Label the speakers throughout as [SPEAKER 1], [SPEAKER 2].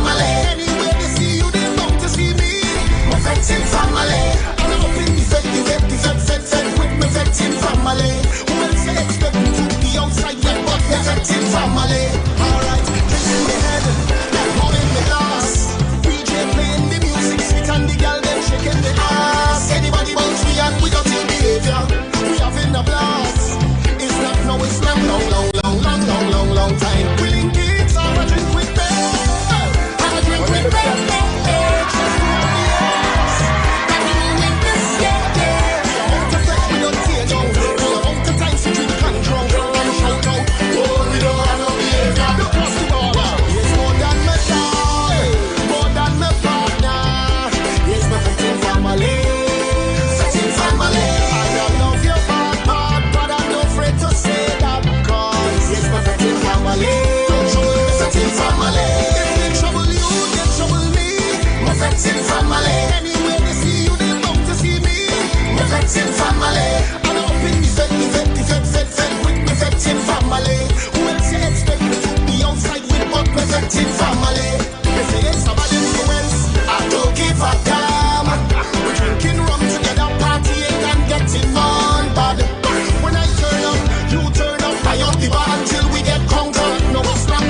[SPEAKER 1] family. Anywhere they see you, they want to see me. My vetting family. I'm up in the vet with my vetting family. Who else you expect me to be outside yet but the vetting family? Alright, drinking the head, pouring the glass. DJ playing the music sweet and the girl them shaking the ass. Anybody bounce me and we got ill behavior. We having a blast. It's not no, it's not long time. We link it, so I drink with them. I drink with them. Just to have the ass. That we doing this, yeah. We want to flex, we don't tear down. We want to time to drink and drunk and shout out. Oh, we don't have no behavior. Look across the border. It's more than my dog, more than my partner. It's my vetting family. Vetting family. I don't love your part, but I'm not afraid to say that. Yes, my vetting family. Vetting family. If they trouble you, they trouble me. My vetting family. Anywhere they see you, they want to see me. My vetting family. I'm up in the vet with my vetting family. Who else you expect me to be outside with but my vetting family? If it ain't somebody influence, I don't give a damn. We're drinking rum together, partying and getting on bad. When I turn up, you turn up. I on the bar until we get conquered. No, it's not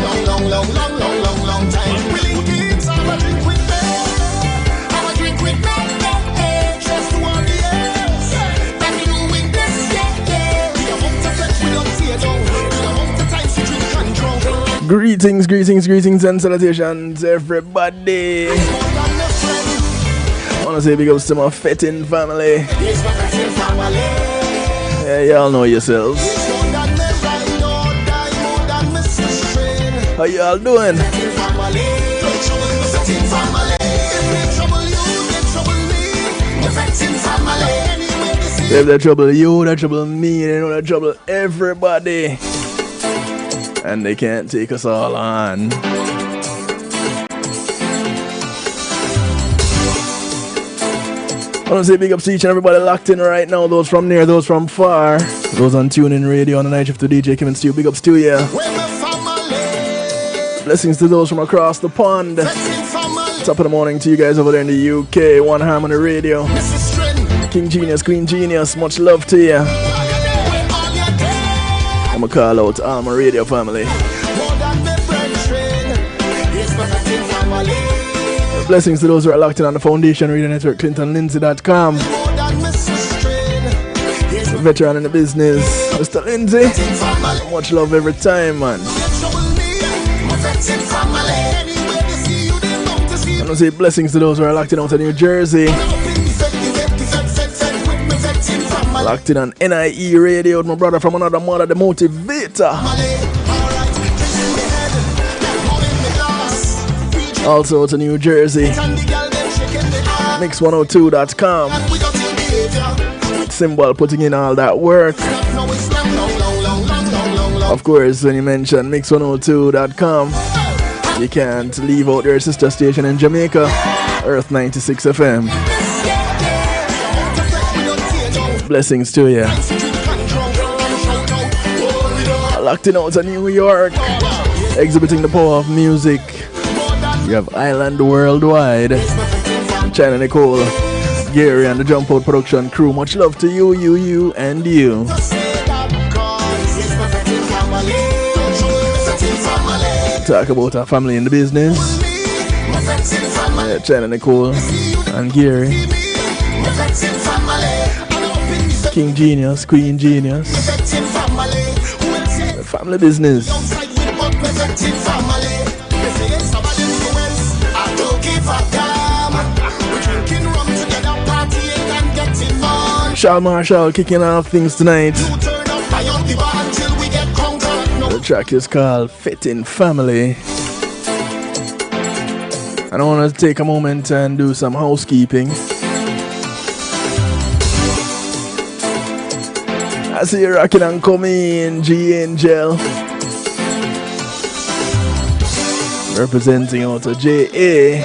[SPEAKER 1] long time. We link it, so I'ma drink with me. I'ma drink with me. Just to all the else that we doing this, yeah. We are home to flex, we don't tear down. We are home to time to drink and drunk.
[SPEAKER 2] Greetings and salutations, everybody. I wanna say big ups to my fetting family.
[SPEAKER 1] Yes, my vetting family.
[SPEAKER 2] Yeah, y'all know yourselves. How y'all doing? If they trouble you, they trouble me, they know they trouble everybody. And they can't take us all on. I want to say big ups to each and everybody locked in right now. Those from near, those from far. Those on TuneIn Radio on the night shift to DJ Kim and Stu. Big ups to you. Blessings to those from across the pond. Top of the morning to you guys over there in the UK. One Harmony Radio. King Genius, Queen Genius, much love to you. I'm going to call out all my radio family. Blessings to those who are locked in on the Foundation Radio Network, ClintonLindsay.com. Veteran in the business, Mr. Lindsay. Much love every time, man. I'm gonna say blessings to those who are locked in out of New Jersey. Locked in on NIE Radio with my brother from another mother, the Motivator. Also to New Jersey, Mix102.com. Symbol putting in all that work. Of course, when you mention Mix102.com, you can't leave out your sister station in Jamaica, Earth 96 FM. Blessings to you. Locked in out to New York, exhibiting the power of music. You have Island Worldwide, China Nicole, Gary and the Jump Out production crew. Much love to you, and you. Talk about our family in the business. Yeah, China Nicole and Gary. King Genius, Queen Genius. Family business. Charles Marshall kicking off things tonight. The track is called Fitting Family. And I want to take a moment and do some housekeeping. I see you rocking and coming, G Angel. Representing out of JA.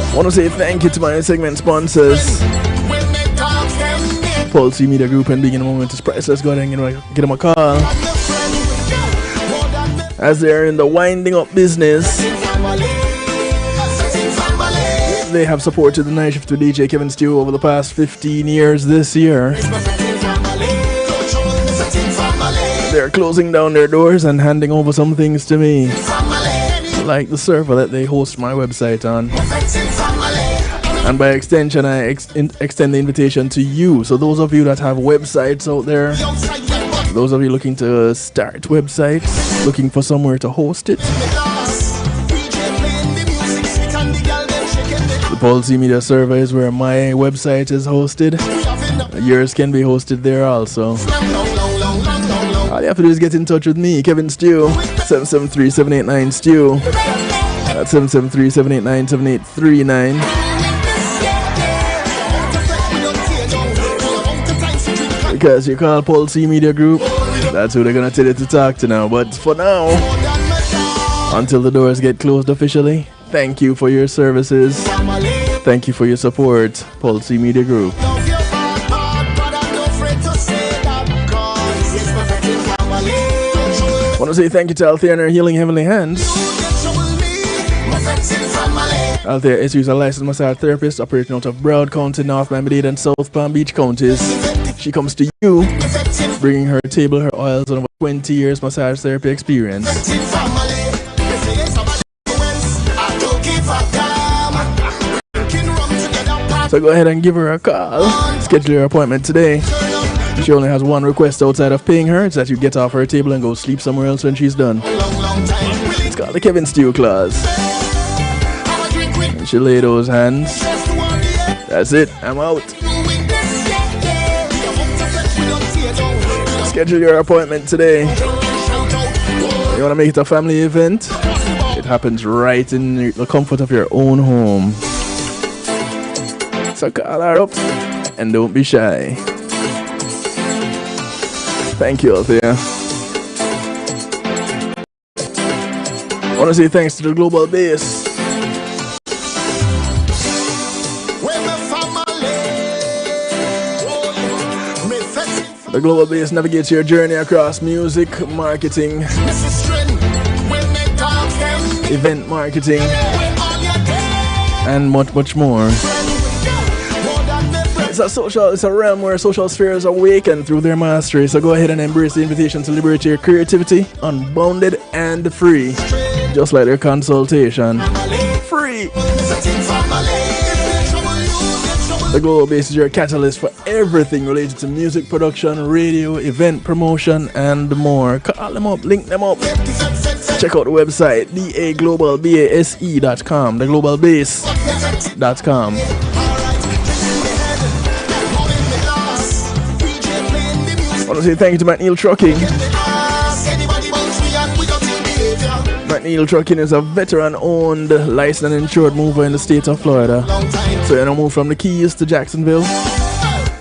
[SPEAKER 2] I want to say thank you to my segment sponsors, Pulse Media Group and Being in a Moment is Priceless. Go ahead and give them a call. as they're in the winding up business. They have supported the night shift with DJ Kevin Stew over the past 15 years this year. They're closing down their doors and handing over some things to me, like the server that they host my website on. And by extension, I extend the invitation to you. So those of you that have websites out there, those of you looking to start websites, looking for somewhere to host it, the Policy Media server is where my website is hosted. Yours can be hosted there also. All you have to do is get in touch with me, Kevin Stew, 773-789-STEW. That's 773-789-7839. Because you call Policy Media Group, that's who they're gonna tell you to talk to now. But for now, until the doors get closed officially, thank you for your services. Thank you for your support, Policy Media Group. I want to say thank you to Althea and her Healing Heavenly Hands. Althea is a licensed massage therapist operating out of Broward County, North Miami-Dade and South Palm Beach counties. She comes to you, bringing her table, her oils, and over 20 years massage therapy experience. So go ahead and give her a call. Schedule your appointment today. She only has one request outside of paying her. It's that you get off her table and go sleep somewhere else when she's done. It's called the Kevin Stew clause. And she lay those hands. That's it. I'm out. Schedule your appointment today. You want to make it a family event? It happens right in the comfort of your own home. So call her up and don't be shy. Thank you, Althea. I want to say thanks to the Global Base. The Global Base navigates your journey across music, marketing, event marketing, and much, much more. It's a realm where social spheres awaken through their mastery. So go ahead and embrace the invitation to liberate your creativity, unbounded and free. Just like their consultation. Free! The Global Base is your catalyst for everything related to music production, radio, event promotion, and more. Call them up, link them up. Check out the website, daglobalbase.com, theglobalbase.com. I want to say thank you to McNeil Trucking. McNeil Trucking is a veteran-owned, licensed and insured mover in the state of Florida. So you know, move from the Keys to Jacksonville,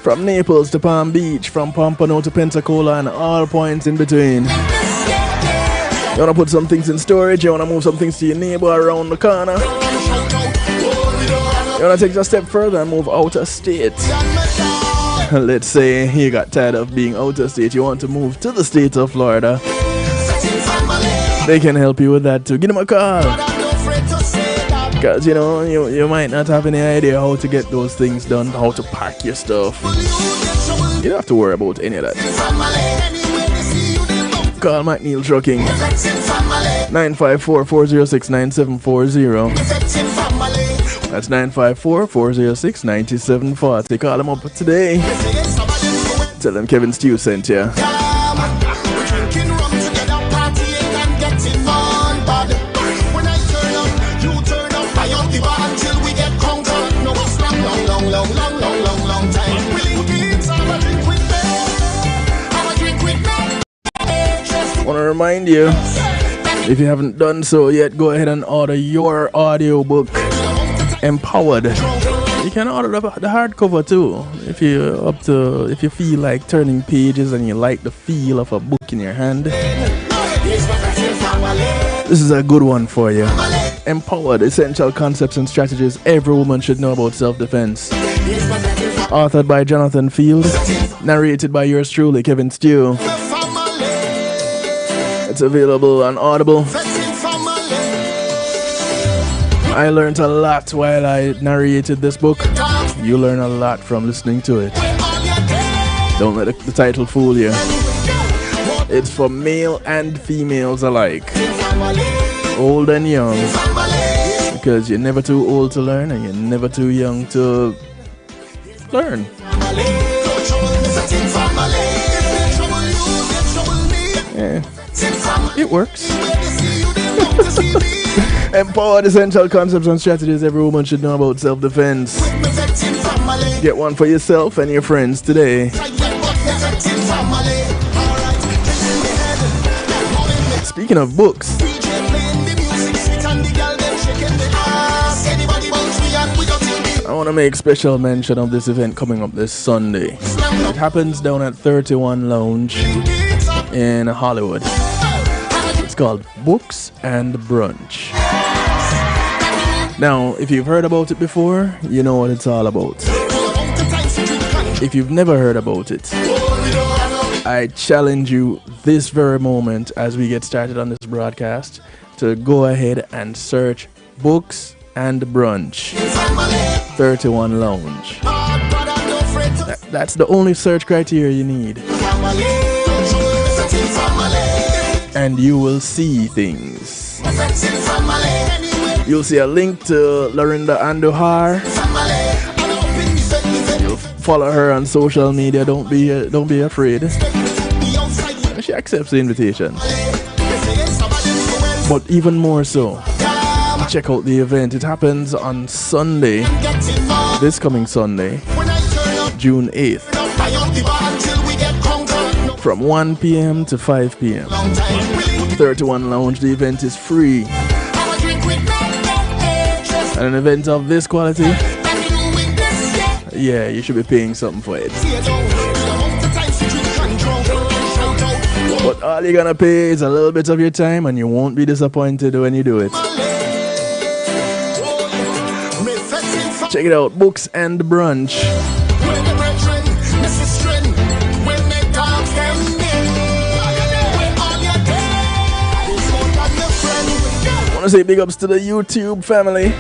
[SPEAKER 2] from Naples to Palm Beach, from Pompano to Pensacola, and all points in between. You want to put some things in storage, you want to move some things to your neighbor around the corner. You want to take it a step further and move out of state. Let's say you got tired of being out of state, you want to move to the state of Florida. They can help you with that too. Give them a call. Because you know, you might not have any idea how to get those things done, how to pack your stuff. You don't have to worry about any of that. Call McNeil Trucking, 954-406-9740. That's 954-406-9740. Call them up today. Tell them Kevin Stew sent you. I want to remind you, if you haven't done so yet, go ahead and order your audiobook, Empowered. You can order the hardcover too, if you feel like turning pages and you like the feel of a book in your hand. This is a good one for you. Empowered: Essential Concepts and Strategies Every Woman Should Know About Self-Defense. Authored by Jonathan Field. Narrated by yours truly, Kevin Stew. It's available on Audible. I learned a lot while I narrated this book. You learn a lot from listening to it. Don't let the title fool you. It's for male and females alike, old and young, because you're never too old to learn and you're never too young to learn. Yeah, it works. Empowered essential concepts and strategies every woman should know about self-defense. Get one for yourself and your friends today. Speaking of books, I want to make special mention of this event coming up this Sunday. It happens down at 31 Lounge in Hollywood. It's called Books and Brunch. Now, if you've heard about it before, you know what it's all about. If you've never heard about it, I challenge you this very moment as we get started on this broadcast to go ahead and search Books and Brunch 31 Lounge. That's the only search criteria you need. And you will see things. You'll see a link to Lorinda Andujar. You'll follow her on social media. Don't be afraid. She accepts the invitation. But even more so, check out the event. It happens on Sunday, this coming Sunday, June 8th, from 1 p.m. to 5 p.m. 31 Lounge. The event is free. And an event of this quality, yeah, you should be paying something for it. But all you're gonna pay is a little bit of your time, and you won't be disappointed when you do it. Check it out, Books and Brunch. I want to say big ups to the YouTube family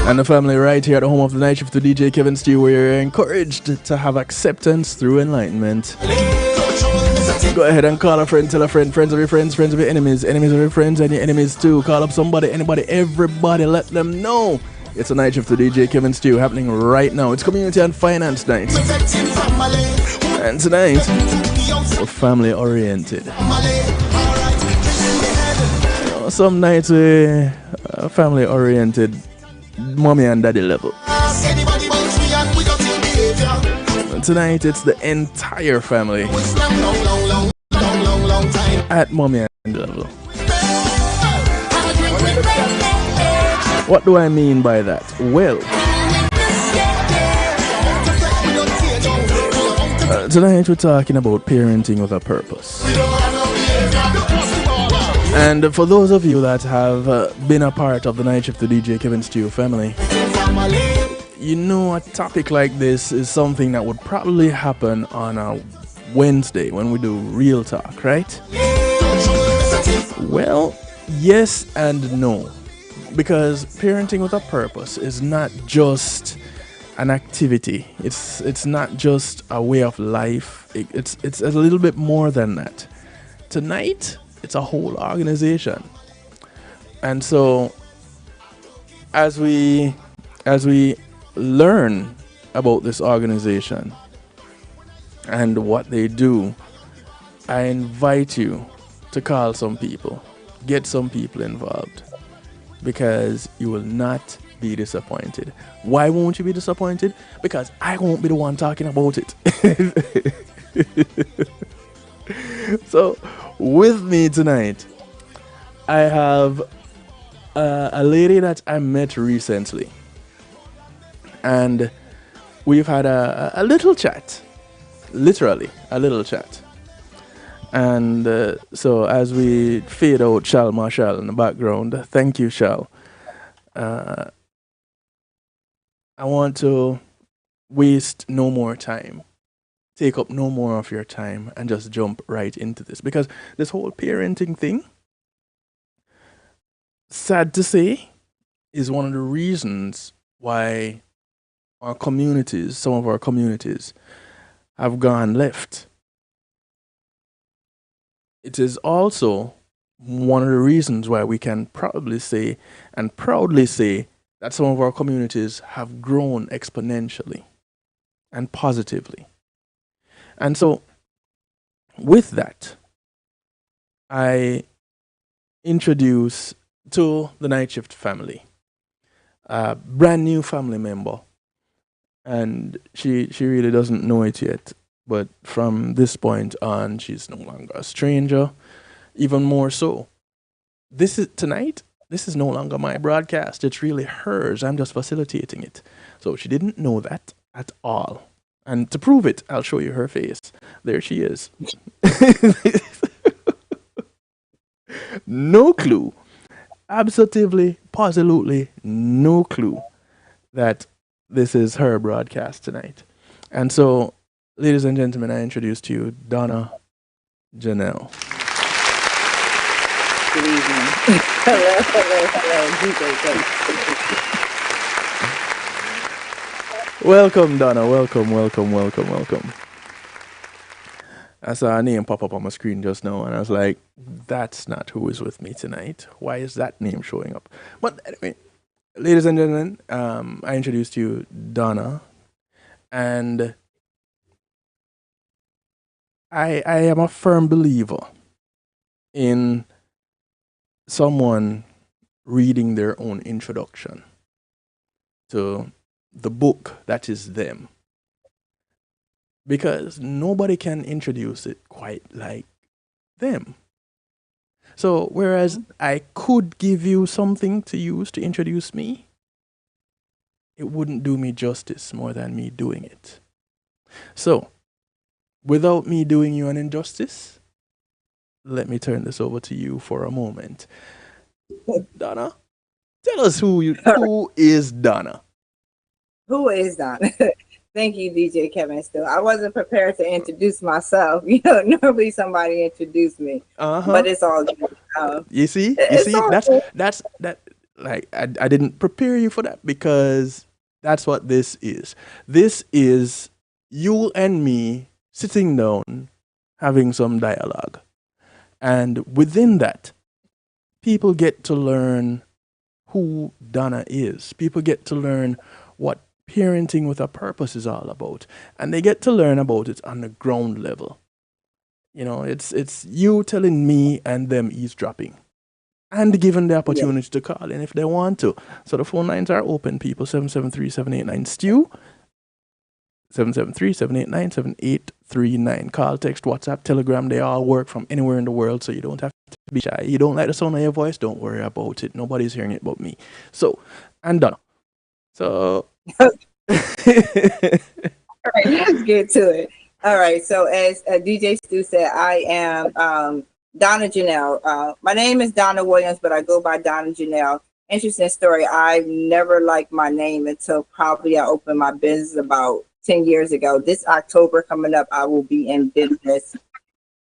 [SPEAKER 2] and the family right here at the home of the night shift to DJ Kevin Stew, where you're encouraged to have acceptance through enlightenment. Go ahead and call a friend, tell a friend, friends of your friends, friends of your enemies, enemies of your friends and your enemies too. Call up somebody, anybody, everybody, let them know. It's a night shift to DJ Kevin Stew happening right now. It's Community and Finance Night. And tonight, we're family oriented. Some nights we're family oriented, mommy and daddy level. And tonight it's the entire family at mommy and daddy level. What do I mean by that? Well, tonight we're talking about parenting with a purpose. And for those of you that have been a part of the Night Shift to DJ Kevin Stew family, you know a topic like this is something that would probably happen on a Wednesday when we do Real Talk, right? Well, yes and no. Because parenting with a purpose is not just an activity. It's not just a way of life. It's a little bit more than that. Tonight, it's a whole organization. And so as we learn about this organization and what they do, I invite you to call some people, get some people involved, because you will not be disappointed. Why won't you be disappointed? Because I won't be the one talking about it. So with me tonight, I have a lady that I met recently, and we've had a little chat, literally a little chat. And so as we fade out Shal Marshall in the background, thank you, Shal. I want to waste no more time take up no more of your time and just jump right into this, because this whole parenting thing, sad to say, is one of the reasons why our communities, some of our communities, have gone left. It is also one of the reasons why we can probably say and proudly say that some of our communities have grown exponentially and positively. And so, with that, I introduce to the Night Shift family a brand new family member. And she really doesn't know it yet. But from this point on, she's no longer a stranger. Even more so, this is no longer my broadcast. It's really hers. I'm just facilitating it. So she didn't know that at all. And to prove it, I'll show you her face. There she is. No clue. Absolutely, positively no clue that this is her broadcast tonight. And so, ladies and gentlemen, I introduce to you Donna Janel.
[SPEAKER 3] Good evening. Hello.
[SPEAKER 2] Welcome, Donna. Welcome. I saw a name pop up on my screen just now, and I was like, that's not who is with me tonight. Why is that name showing up? But anyway, ladies and gentlemen, I introduced to you Donna, and I am a firm believer in someone reading their own introduction to the book that is them, because nobody can introduce it quite like them. So whereas I could give you something to use to introduce me, it wouldn't do me justice more than me doing it. So without me doing you an injustice, let me turn this over to you for a moment. Donna, tell us who is Donna?
[SPEAKER 3] Who is Donna? Thank you, DJ Kevin. Still, I wasn't prepared to introduce myself. Normally somebody introduced me, but it's all good.
[SPEAKER 2] You see, that's like I didn't prepare you for that, because that's what this is. This is you and me sitting down, having some dialogue, and within that, people get to learn who Donna is. People get to learn what parenting with a purpose is all about, and they get to learn about it on the ground level. It's you telling me and them eavesdropping, and given the opportunity to call in if they want to. So the phone lines are open, people. 773-789-STEW, 773-789-7839. Call, text, WhatsApp, Telegram, they all work from anywhere in the world, so you don't have to be shy. You don't like the sound of your voice, don't worry about it. Nobody's hearing it but me. So, and Donna. So
[SPEAKER 3] All right, let's get to it. All right, so as DJ Stu said, I am Donna Janel. My name is Donna Williams, but I go by Donna Janel. Interesting story. I never liked my name until probably I opened my business about 10 years ago. This October coming up, I will be in business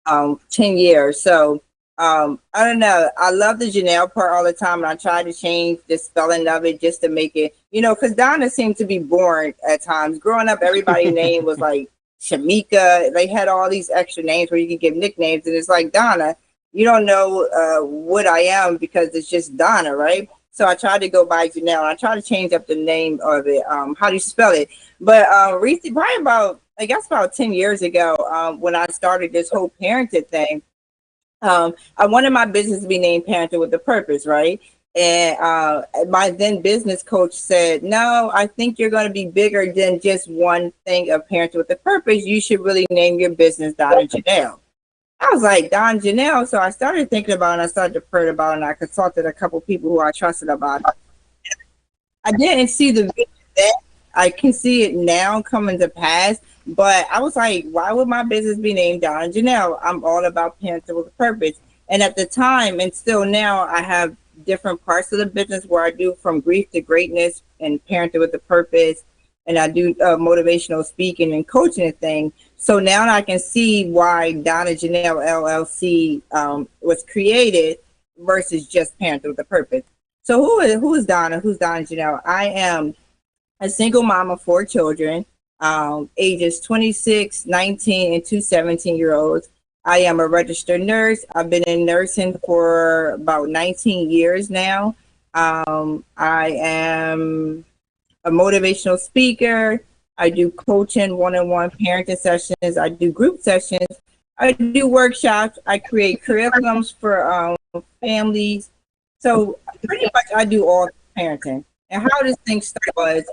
[SPEAKER 3] 10 years. So I don't know. I love the Janelle part all the time, and I try to change the spelling of it just to make it, because Donna seemed to be boring at times. Growing up, everybody's name was like Shamika. They had all these extra names where you can give nicknames, and it's like, Donna, you don't know what I am because it's just Donna, right? So I tried to go by Janelle. I tried to change up the name of it. How do you spell it? But recently, probably about 10 years ago, when I started this whole parenting thing, I wanted my business to be named Parenting with a Purpose, right? And my then business coach said, no, I think you're going to be bigger than just one thing of Parenting with a Purpose. You should really name your business Donna Janel. I was like, Donna Janel. So I started thinking about it, and I started to pray about it, and I consulted a couple people who I trusted about it. I didn't see the vision then. I can see it now coming to pass. But I was like, why would my business be named Donna Janel? I'm all about parenting with a purpose. And at the time, and still now, I have different parts of the business where I do from grief to greatness and parenting with a purpose. And I do motivational speaking and coaching and things. So now I can see why Donna Janel LLC was created versus just Parenting with a Purpose. So who is Donna? Who's Donna Janel? I am a single mom of 4 children, ages 26, 19, and 2 17-year-olds. I am a registered nurse. I've been in nursing for about 19 years now. I am a motivational speaker. I do coaching, one-on-one parenting sessions. I do group sessions. I do workshops. I create curriculums for families. So pretty much I do all parenting. And how this thing started was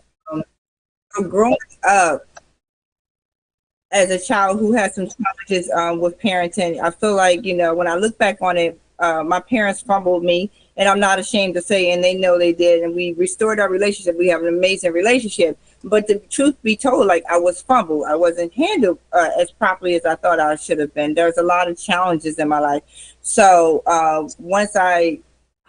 [SPEAKER 3] growing up as a child who had some challenges with parenting. I feel like, you know, when I look back on it, my parents fumbled me, and I'm not ashamed to say, and they know they did, and we restored our relationship. We have an amazing relationship. But the truth be told, like, I was fumbled. I wasn't handled as properly as I thought I should have been. There's a lot of challenges in my life. So once I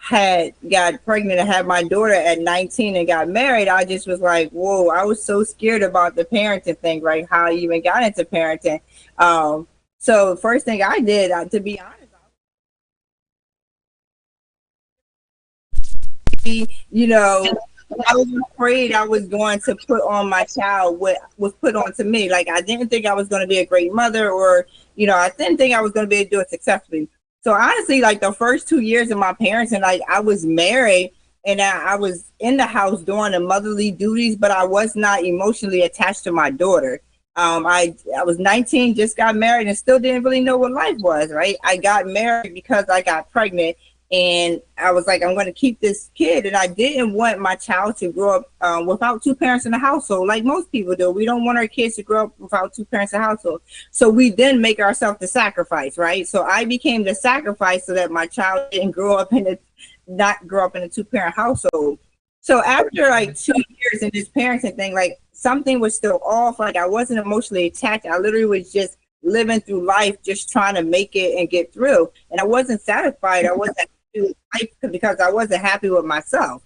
[SPEAKER 3] got pregnant and had my daughter at 19 and got married, I just was like, whoa, I was so scared about the parenting thing, right? How I even got into parenting. So the first thing I did, to be honest, you know, I was afraid I was going to put on my child what was put on to me. Like, I didn't think I was going to be a great mother, or, you know, I didn't think I was going to be able to do it successfully. So honestly, like the first 2 years of my parents, and like I was married and I was in the house doing the motherly duties, but I was not emotionally attached to my daughter. I was 19, just got married, and still didn't really know what life was, right? I got married because I got pregnant, and I was like, I'm going to keep this kid. And I didn't want my child to grow up without 2 parents in the household, like most people do. We don't want our kids to grow up without 2 parents in the household. So we then make ourselves the sacrifice, right? So I became the sacrifice so that my child didn't not grow up in a 2-parent household. So after like 2 years in this parenting thing, like something was still off. Like I wasn't emotionally attached. I literally was just living through life, just trying to make it and get through. And I wasn't satisfied. I wasn't life because I wasn't happy with myself.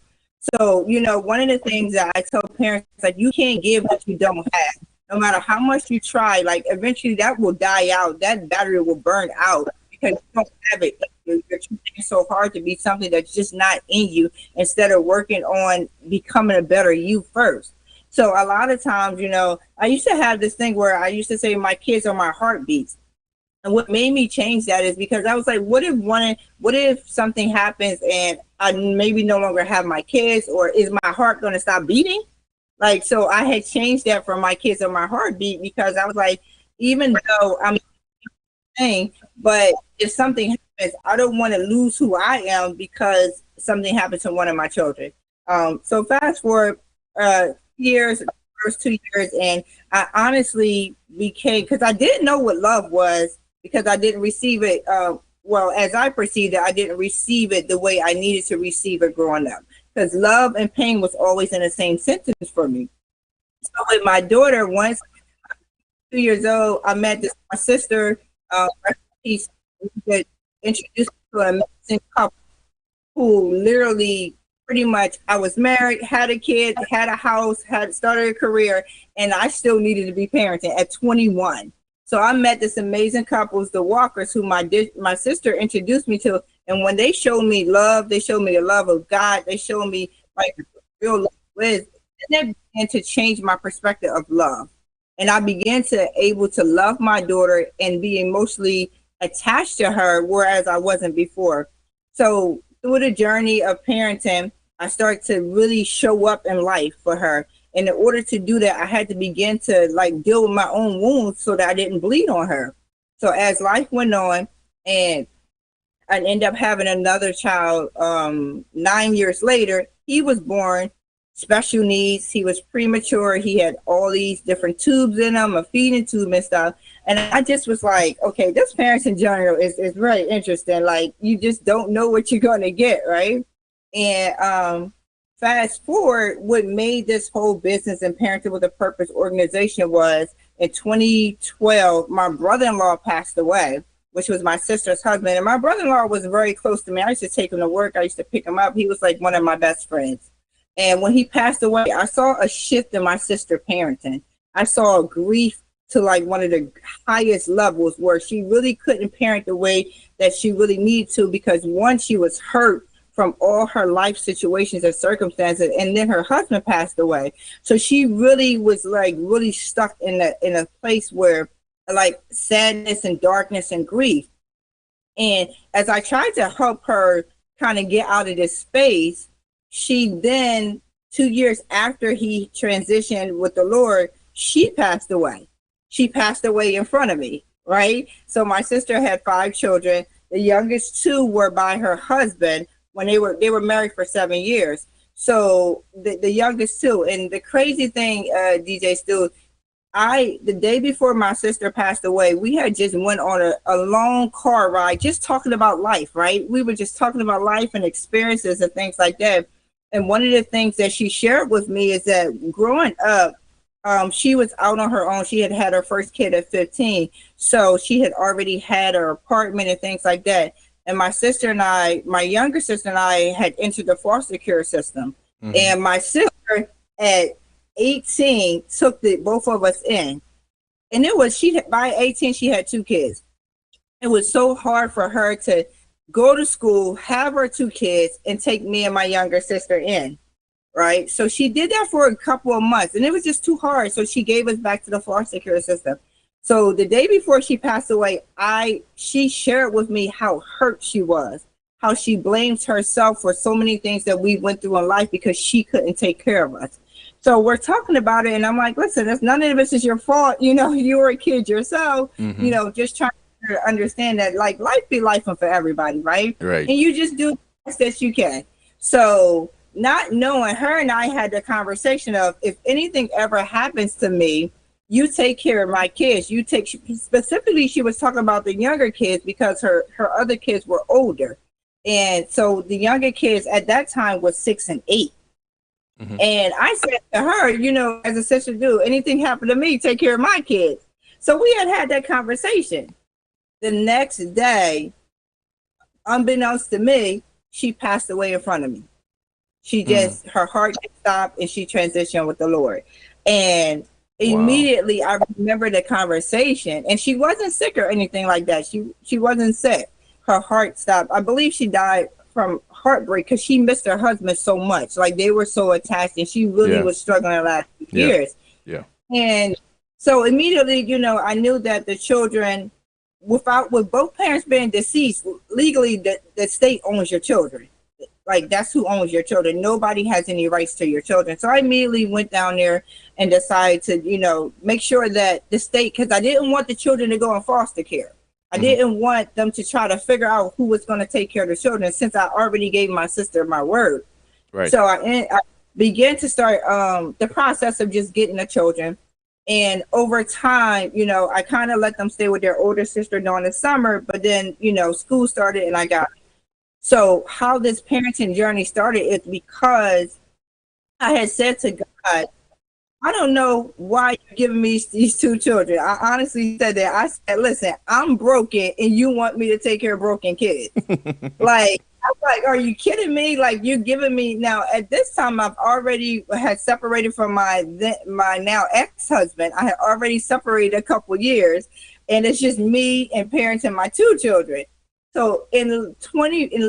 [SPEAKER 3] So, you know, one of the things that I tell parents is like, you can't give what you don't have. No matter how much you try, like eventually that will die out. That battery will burn out because you don't have it. You're trying so hard to be something that's just not in you, instead of working on becoming a better you first. So a lot of times, you know, I used to have this thing where I used to say my kids are my heartbeats. And what made me change that is because I was like, what if something happens and I maybe no longer have my kids, or is my heart going to stop beating? Like, so I had changed that from my kids or my heartbeat, because I was like, even though I'm saying, but if something happens, I don't want to lose who I am because something happened to one of my children. So fast forward years, first 2 years, and I honestly became, because I didn't know what love was, because I didn't receive it, well, as I perceived it, I didn't receive it the way I needed to receive it growing up. Because love and pain was always in the same sentence for me. So with my daughter, once 2 years old, I met my sister, she's introduced me to an amazing couple who literally pretty much, I was married, had a kid, had a house, had started a career, and I still needed to be parenting at 21. So I met this amazing couples, the Walkers, who my sister introduced me to. And when they showed me love, they showed me the love of God. They showed me like real love is. And that began to change my perspective of love. And I began to able to love my daughter and be emotionally attached to her, whereas I wasn't before. So through the journey of parenting, I started to really show up in life for her. And in order to do that, I had to begin to like deal with my own wounds so that I didn't bleed on her. So as life went on, and I ended up having another child 9 years later, he was born, special needs. He was premature. He had all these different tubes in him, a feeding tube and stuff. And I just was like, okay, this parents in general is very interesting. Like, you just don't know what you're going to get, right? And fast forward, what made this whole business and Parenting with a Purpose organization was in 2012, my brother-in-law passed away, which was my sister's husband. And my brother-in-law was very close to me. I used to take him to work. I used to pick him up. He was like one of my best friends. And when he passed away, I saw a shift in my sister parenting. I saw grief to like one of the highest levels where she really couldn't parent the way that she really needed to, because one, she was hurt from all her life situations and circumstances, and then her husband passed away. So she really was like really stuck in a place where like sadness and darkness and grief. And as I tried to help her kind of get out of this space, she then 2 years after he transitioned with the Lord, she passed away. She passed away in front of me, right? So my sister had 5 children. The youngest 2 were by her husband when they were married for 7 years. So the youngest 2, and the crazy thing, DJ Stu, the day before my sister passed away, we had just went on a long car ride, just talking about life, right? We were just talking about life and experiences and things like that. And one of the things that she shared with me is that growing up, she was out on her own. She had had her first kid at 15. So she had already had her apartment and things like that. And my sister and I, my younger sister and I, had entered the foster care system. Mm-hmm. And my sister at 18 took both of us in. And it was, by 18, she had 2 kids. It was so hard for her to go to school, have her 2 kids, and take me and my younger sister in, right? So she did that for a couple of months, and it was just too hard. So she gave us back to the foster care system. So the day before she passed away, she shared with me how hurt she was, how she blamed herself for so many things that we went through in life because she couldn't take care of us. So we're talking about it, and I'm like, listen, none of this is your fault. You know, you were a kid yourself, mm-hmm. You know, just trying to understand that like life be life for everybody, right?
[SPEAKER 2] Right.
[SPEAKER 3] And you just do the best that you can. So not knowing, her and I had the conversation of, if anything ever happens to me, you take care of my kids. You take, specifically, she was talking about the younger kids because her other kids were older. And so the younger kids at that time was 6 and 8. Mm-hmm. And I said to her, you know, as a sister do, anything happen to me, take care of my kids. So we had that conversation. The next day, unbeknownst to me, she passed away in front of me. She just, her heart stopped and she transitioned with the Lord. And immediately I remember the conversation, and she wasn't sick or anything like that. She wasn't sick. Her heart stopped. I believe she died from heartbreak because she missed her husband so much. Like they were so attached, and she really was struggling the last few years. Yeah. And so immediately, you know, I knew that the children, with both parents being deceased, legally the state owns your children. Like that's who owns your children. Nobody has any rights to your children. So I immediately went down there and decided to, you know, make sure that the state, because I didn't want the children to go in foster care. I didn't want them to try to figure out who was going to take care of the children, since I already gave my sister my word. Right. So I began to start the process of just getting the children. And over time, you know, I kind of let them stay with their older sister during the summer, but then, you know, school started and I got. So how this parenting journey started is because I had said to God, I don't know why you're giving me these 2 children. I honestly said that. I said, listen, I'm broken and you want me to take care of broken kids. Like, I was like, are you kidding me? Like, you're giving me, now at this time, I've already had separated from my now ex-husband. I had already separated a couple years, and it's just me and parenting my 2 children. So in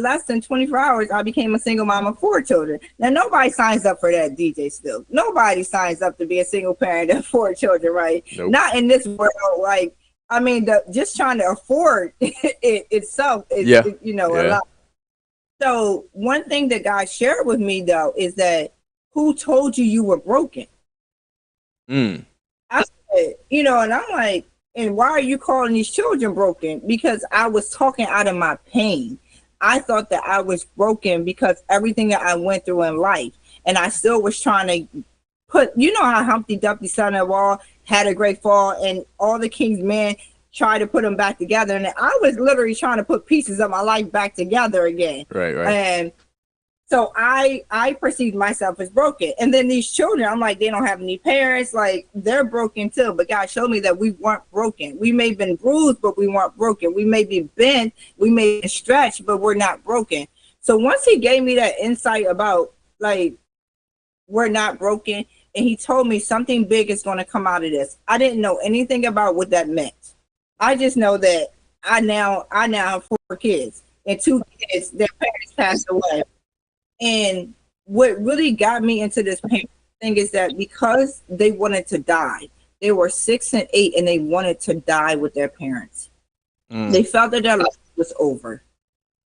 [SPEAKER 3] less than 24 hours, I became a single mom of 4 children. Now, nobody signs up for that, DJ Still. Nobody signs up to be a single parent of 4 children, right? Nope. Not in this world. Like, I mean, just trying to afford it itself is, you know, a lot. So one thing that God shared with me, though, is that who told you were broken? I said, you know, and I'm like, and why are you calling these children broken? Because I was talking out of my pain. I thought that I was broken because everything that I went through in life. And I still was trying to put, you know how Humpty Dumpty sat on the wall, had a great fall, and all the king's men tried to put them back together. And I was literally trying to put pieces of my life back together again. Right. And so I perceived myself as broken. And then these children, I'm like, they don't have any parents. Like, they're broken too. But God showed me that we weren't broken. We may have been bruised, but we weren't broken. We may be bent, we may be stretched, but we're not broken. So once he gave me that insight about, like, we're not broken, and he told me something big is going to come out of this. I didn't know anything about what that meant. I just know that I now have 4 kids, and 2 kids, their parents passed away. And what really got me into this parent thing is that because they wanted to die, they were 6 and 8, and they wanted to die with their parents. They felt that their life was over.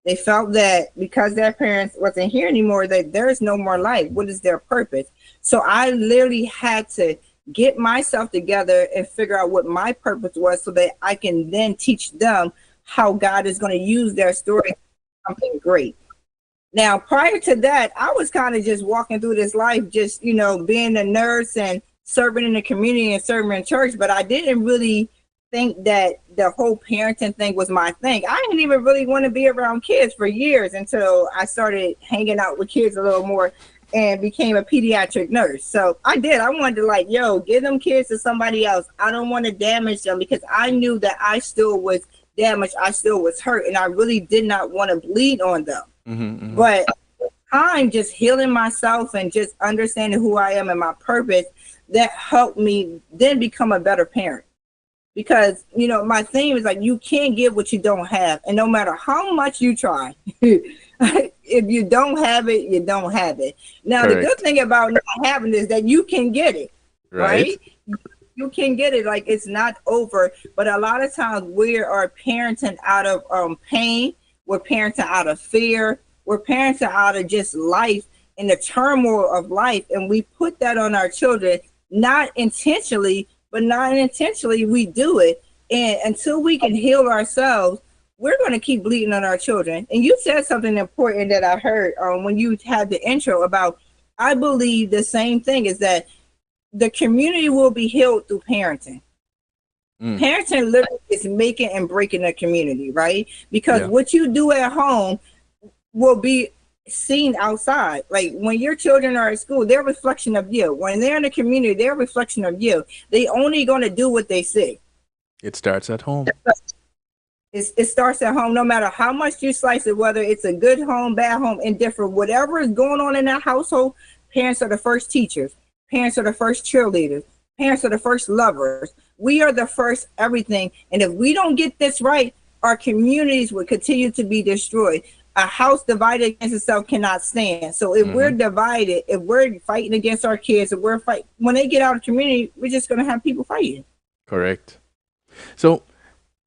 [SPEAKER 3] They felt that because their parents wasn't here anymore, that there's no more life. What is their purpose? So I literally had to get myself together and figure out what my purpose was so that I can then teach them how God is going to use their story for something great. Now, prior to that, I was kind of just walking through this life, just, you know, being a nurse and serving in the community and serving in church, but I didn't really think that the whole parenting thing was my thing. I didn't even really want to be around kids for years until I started hanging out with kids a little more and became a pediatric nurse. So I wanted to like, yo, give them kids to somebody else. I don't want to damage them because I knew that I still was damaged. I still was hurt, and I really did not want to bleed on them. But I'm just healing myself and just understanding who I am and my purpose, that helped me then become a better parent. Because, you know, my theme is like, you can't give what you don't have. And no matter how much you try, if you don't have it, you don't have it. Now, the good thing about not having is that you can get it, right? You can get it. Like, it's not over. But a lot of times we are parenting out of pain. We're parenting out of fear. We're parenting out of just life and the turmoil of life. And we put that on our children, not intentionally, but not unintentionally, we do it. And until we can heal ourselves, we're going to keep bleeding on our children. And you said something important that I heard when you had the intro about, I believe the same thing, is that the community will be healed through parenting. Parenting literally is making and breaking a community, right? Because what you do at home will be seen outside. Like when your children are at school, they're a reflection of you. When they're in the community, they're a reflection of you. They only going to do what they see.
[SPEAKER 2] It starts at home.
[SPEAKER 3] It starts at home. No matter how much you slice it, whether it's a good home, bad home, indifferent, whatever is going on in that household, parents are the first teachers. Parents are the first cheerleaders. Parents are the first lovers. We are the first everything. And if we don't get this right, our communities will continue to be destroyed. A house divided against itself cannot stand. So if we're divided, if we're fighting against our kids, if we're fighting, when they get out of the community, we're just going to have people fighting.
[SPEAKER 2] Correct. So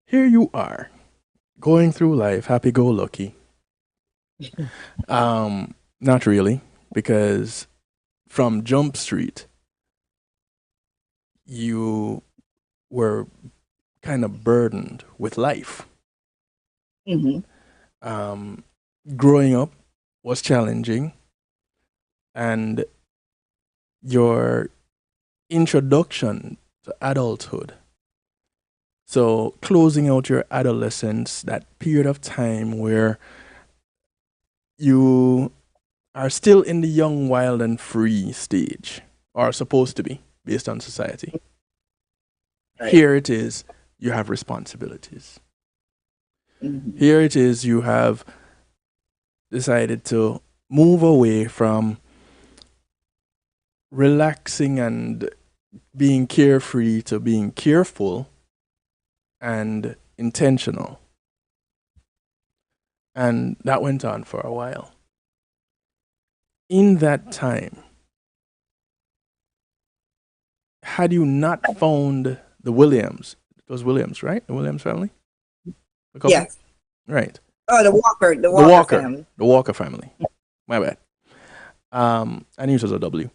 [SPEAKER 2] here you are, going through life, happy-go-lucky. Not really, because from Jump Street, you were kind of burdened with life. Growing up was challenging, and your introduction to adulthood, so closing out your adolescence, that period of time where you are still in the young, wild, and free stage, or supposed to be based on society. Here it is, you have responsibilities. Here it is, you have decided to move away from relaxing and being carefree to being careful and intentional. And that went on for a while. In that time, had you not found the Williams, it was Williams, right? The Williams family?
[SPEAKER 3] Yes.
[SPEAKER 2] Right.
[SPEAKER 3] Oh, the Walker family.
[SPEAKER 2] The Walker family. My bad. I knew it was a W.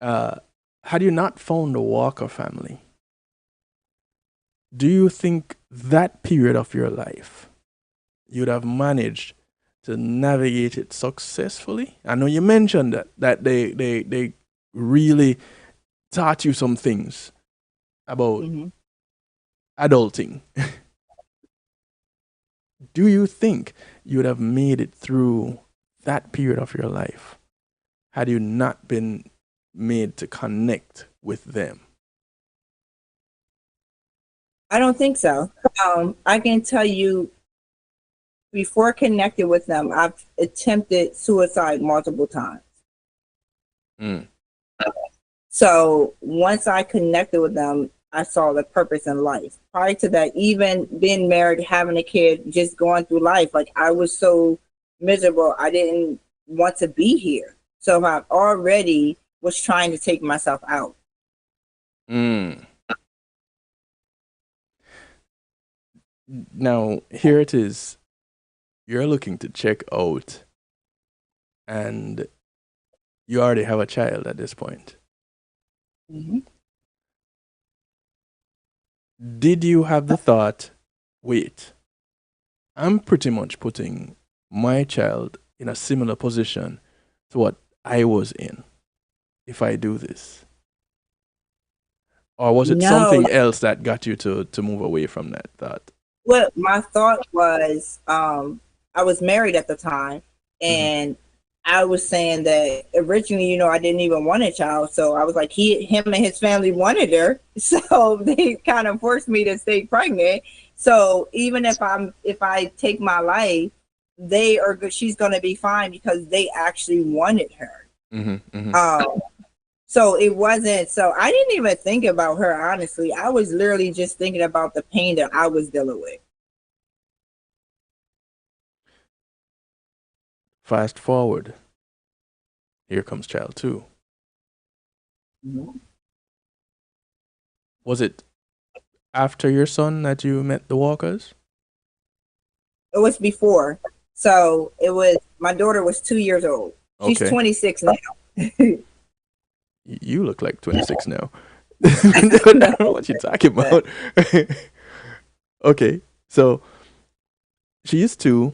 [SPEAKER 2] Had you not found the Walker family, do you think that period of your life you'd have managed to navigate it successfully? I know you mentioned that they really taught you some things about adulting. Do you think you would have made it through that period of your life had you not been made to connect with them?
[SPEAKER 3] I don't think so. I can tell you, before connecting with them, I've attempted suicide multiple times. So once I connected with them, I saw the purpose in life. Prior to that, even being married, having a kid, just going through life, like I was so miserable. I didn't want to be here. So I already was trying to take myself out.
[SPEAKER 2] Mm. Now, here it is. You're looking to check out, and you already have a child at this point.
[SPEAKER 3] Mm-hmm.
[SPEAKER 2] Did you have the thought, wait, I'm pretty much putting my child in a similar position to what I was in if I do this? Or was it
[SPEAKER 3] No,
[SPEAKER 2] something else that got you to move away from that thought?
[SPEAKER 3] what my thought was, I was married at the time,
[SPEAKER 2] Hmm.
[SPEAKER 3] and I was saying that originally, I didn't even want a child. So I was like, him and his family wanted her. So they kind of forced me to stay pregnant. So even if I take my life, they are good. She's going to be fine because they actually wanted her.
[SPEAKER 2] Hmm. Hmm.
[SPEAKER 3] Um, so it wasn't, so I didn't even think about her, honestly. I was literally just thinking about the pain that I was dealing with.
[SPEAKER 2] Fast forward, here comes child two.
[SPEAKER 3] Mhm.
[SPEAKER 2] Was it after your son that you met the Walkers?
[SPEAKER 3] It was before. So it was, my daughter was 2 years old. She's
[SPEAKER 2] Okay.
[SPEAKER 3] 26 now.
[SPEAKER 2] You look like 26 now. I don't know what you're talking about. Okay, so she is two,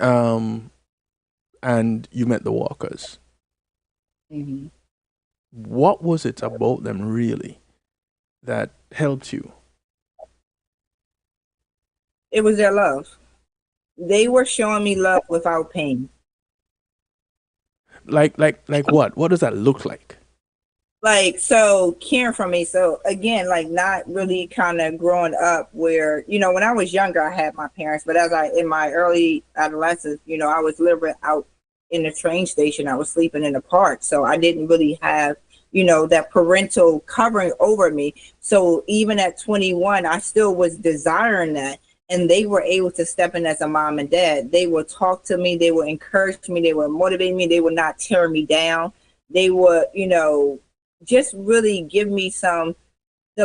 [SPEAKER 2] um, and you met the Walkers.
[SPEAKER 3] Mhm.
[SPEAKER 2] What was it about them really that helped you?
[SPEAKER 3] It was their love. They were showing me love without pain.
[SPEAKER 2] Like what? What does that look like?
[SPEAKER 3] Like, so caring for me. So again, like not really kind of growing up where, when I was younger, I had my parents, but in my early adolescence, I was living out in the train station. I was sleeping in the park. So I didn't really have, that parental covering over me. So even at 21, I still was desiring that. And they were able to step in as a mom and dad. They would talk to me. They would encourage me. They would motivate me. They would not tear me down. They would, just really give me the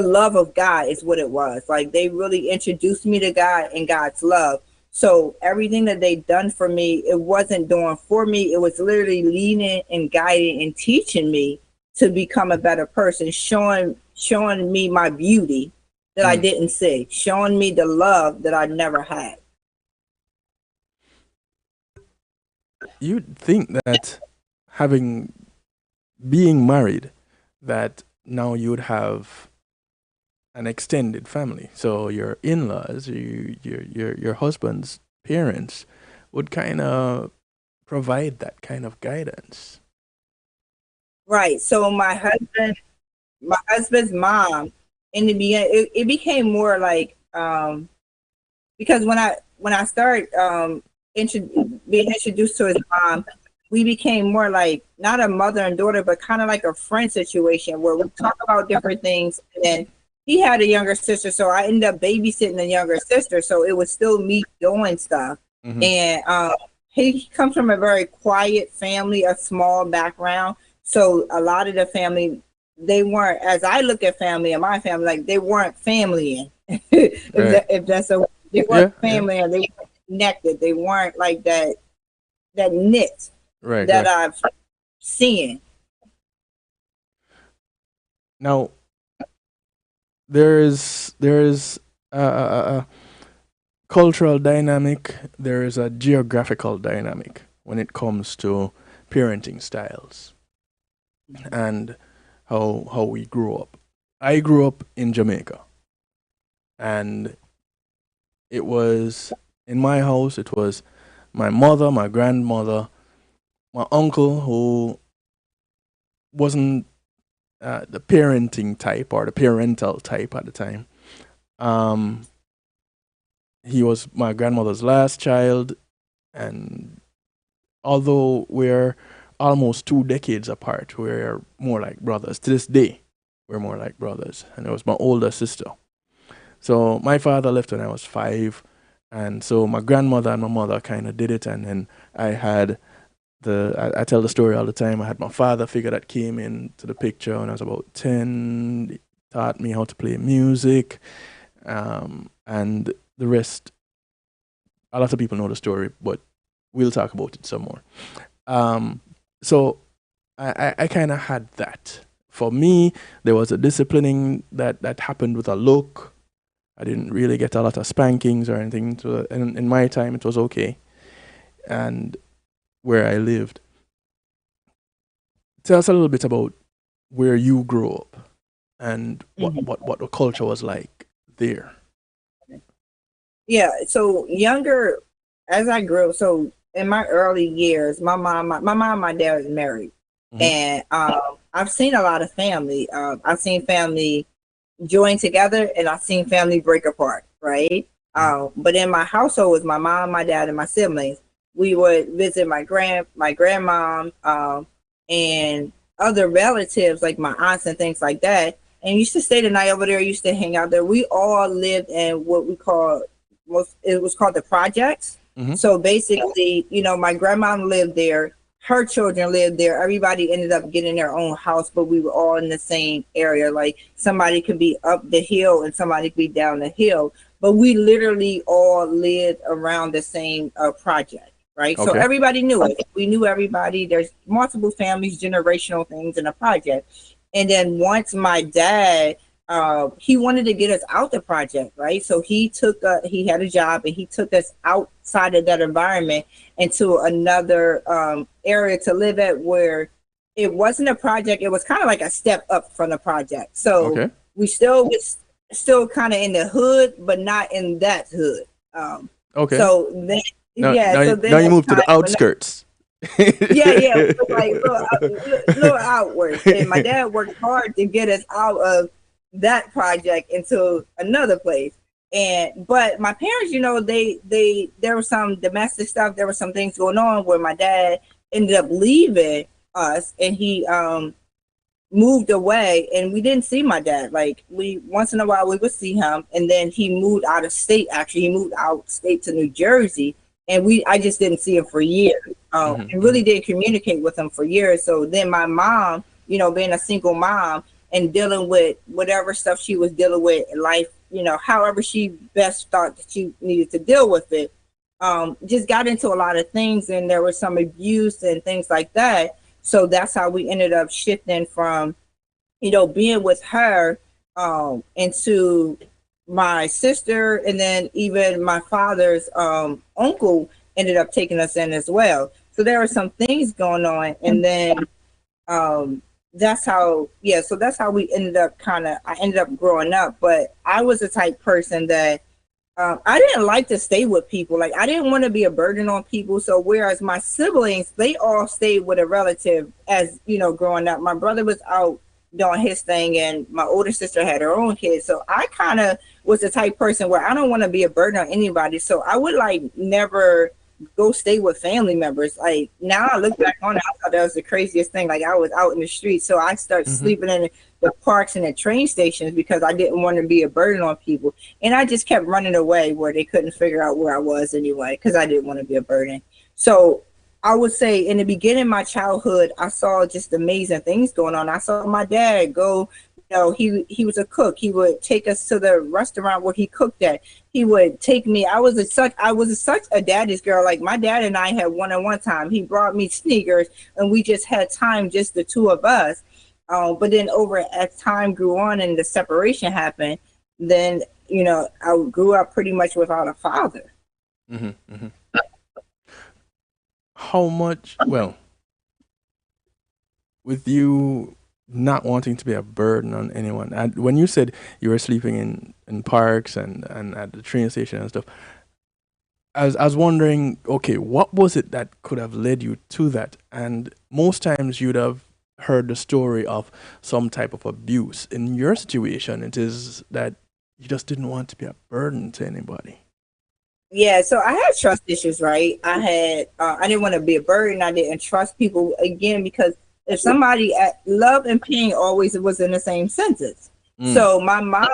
[SPEAKER 3] love of God is what it was. Like they really introduced me to God and God's love. So everything that they done for me, it wasn't doing for me. It was literally leading and guiding and teaching me to become a better person, showing me my beauty that I
[SPEAKER 2] Mm.
[SPEAKER 3] didn't see, showing me the love that I never had.
[SPEAKER 2] You'd think that having being married, that now you would have an extended family. So your in-laws, your husband's parents would kind of provide that kind of guidance.
[SPEAKER 3] Right. So my husband's mom in the beginning, it became more like because when I started being introduced to his mom, we became more like not a mother and daughter, but kind of like a friend situation where we talk about different things. And then he had a younger sister, so I ended up babysitting the younger sister. So it was still me doing stuff.
[SPEAKER 2] Hmm.
[SPEAKER 3] And he comes from a very quiet family, a small background. So a lot of the family, they weren't, as I look at family and my family, like they weren't family.
[SPEAKER 2] Right.
[SPEAKER 3] If that's a, they weren't
[SPEAKER 2] Yeah. Yeah.
[SPEAKER 3] family and they weren't connected. They weren't like that knit
[SPEAKER 2] Right.
[SPEAKER 3] that
[SPEAKER 2] Right.
[SPEAKER 3] I've seen.
[SPEAKER 2] Now there is a cultural dynamic. There is a geographical dynamic when it comes to parenting styles and how we grew up. I grew up in Jamaica, and it was in my house. It was my mother, my grandmother, my uncle, who wasn't the parenting type or the parental type at the time. Um, he was my grandmother's last child, and although we're almost 2 decades apart. We're more like brothers. To this day, we're more like brothers. And it was my older sister. So my father left when I was 5. And so my grandmother and my mother kind of did it. And then I had I tell the story all the time. I had my father figure that came into the picture when I was about 10. He taught me how to play music. And the rest, a lot of people know the story, but we'll talk about it some more. So I kind of had that. For me, there was a disciplining that happened with a look. I didn't really get a lot of spankings or anything. So in my time, it was okay. And where I lived. Tell us a little bit about where you grew up and what the culture was like there.
[SPEAKER 3] Yeah, so younger, as I grew, so in my early years, my mom, my dad was married, and I've seen a lot of family. I've seen family join together, and I've seen family break apart, right? But in my household with my mom, my dad, and my siblings, we would visit my grandmom, and other relatives like my aunts and things like that, and used to stay the night over there. Used to hang out there. We all lived in what we call it was called the projects. So basically, you know, my grandma lived there. Her children lived there. Everybody ended up getting their own house, but we were all in the same area. Like somebody could be up the hill and somebody could be down the hill, but we literally all lived around the same project, right? So everybody knew it. We knew everybody. There's multiple families, generational things in a project. And then once my dad, he wanted to get us out the project, right? So he had a job and he took us outside of that environment into another area to live at, where it wasn't a project. It was kind of like a step up from the project. So we was still kind of in the hood, but not in that hood. So then,
[SPEAKER 2] now you move to the outskirts.
[SPEAKER 3] Yeah, like little outwards. And my dad worked hard to get us out of that project into another place. But my parents, you know, there was some domestic stuff. There were some things going on where my dad ended up leaving us, and he moved away, and we didn't see my dad. Like once in a while we would see him, and then he moved out of state. Actually, he moved out state to New Jersey, and I just didn't see him for years. And really didn't communicate with him for years. So then my mom, you know, being a single mom and dealing with whatever stuff she was dealing with in life, you know, however she best thought that she needed to deal with it, just got into a lot of things, and there was some abuse and things like that. So that's how we ended up shifting from, you know, being with her into my sister, and then even my father's uncle ended up taking us in as well. So there were some things going on, and then that's how we ended up I ended up growing up. But I was the type person that I didn't like to stay with people. Like, I didn't want to be a burden on people. So whereas my siblings, they all stayed with a relative, as you know, growing up. My brother was out doing his thing, and my older sister had her own kids. So I kind of was the type person where I don't want to be a burden on anybody. So I would like never go stay with family members. Like, now I look back on it, I thought that was the craziest thing. Like, I was out in the street, so I started sleeping in the parks and the train stations because I didn't want to be a burden on people. And I just kept running away where they couldn't figure out where I was anyway, because I didn't want to be a burden. So I would say in the beginning of my childhood, I saw just amazing things going on. I saw my dad go, you know, he was a cook. He would take us to the restaurant where he cooked at. He would take me. I was such a daddy's girl. Like, my dad and I had one-on-one time. He brought me sneakers, and we just had time, just the two of us. But then as time grew on and the separation happened, then, you know, I grew up pretty much without a father.
[SPEAKER 2] How much, well, with you not wanting to be a burden on anyone, and when you said you were sleeping in parks and at the train station and stuff, I was wondering, okay, what was it that could have led you to that? And most times you'd have heard the story of some type of abuse. In your situation, it is that you just didn't want to be a burden to anybody.
[SPEAKER 3] Yeah, so I had trust issues, right? I didn't want to be a burden. I didn't trust people again because if somebody love and pain always was in the same sentence.
[SPEAKER 2] Mm.
[SPEAKER 3] So my mom,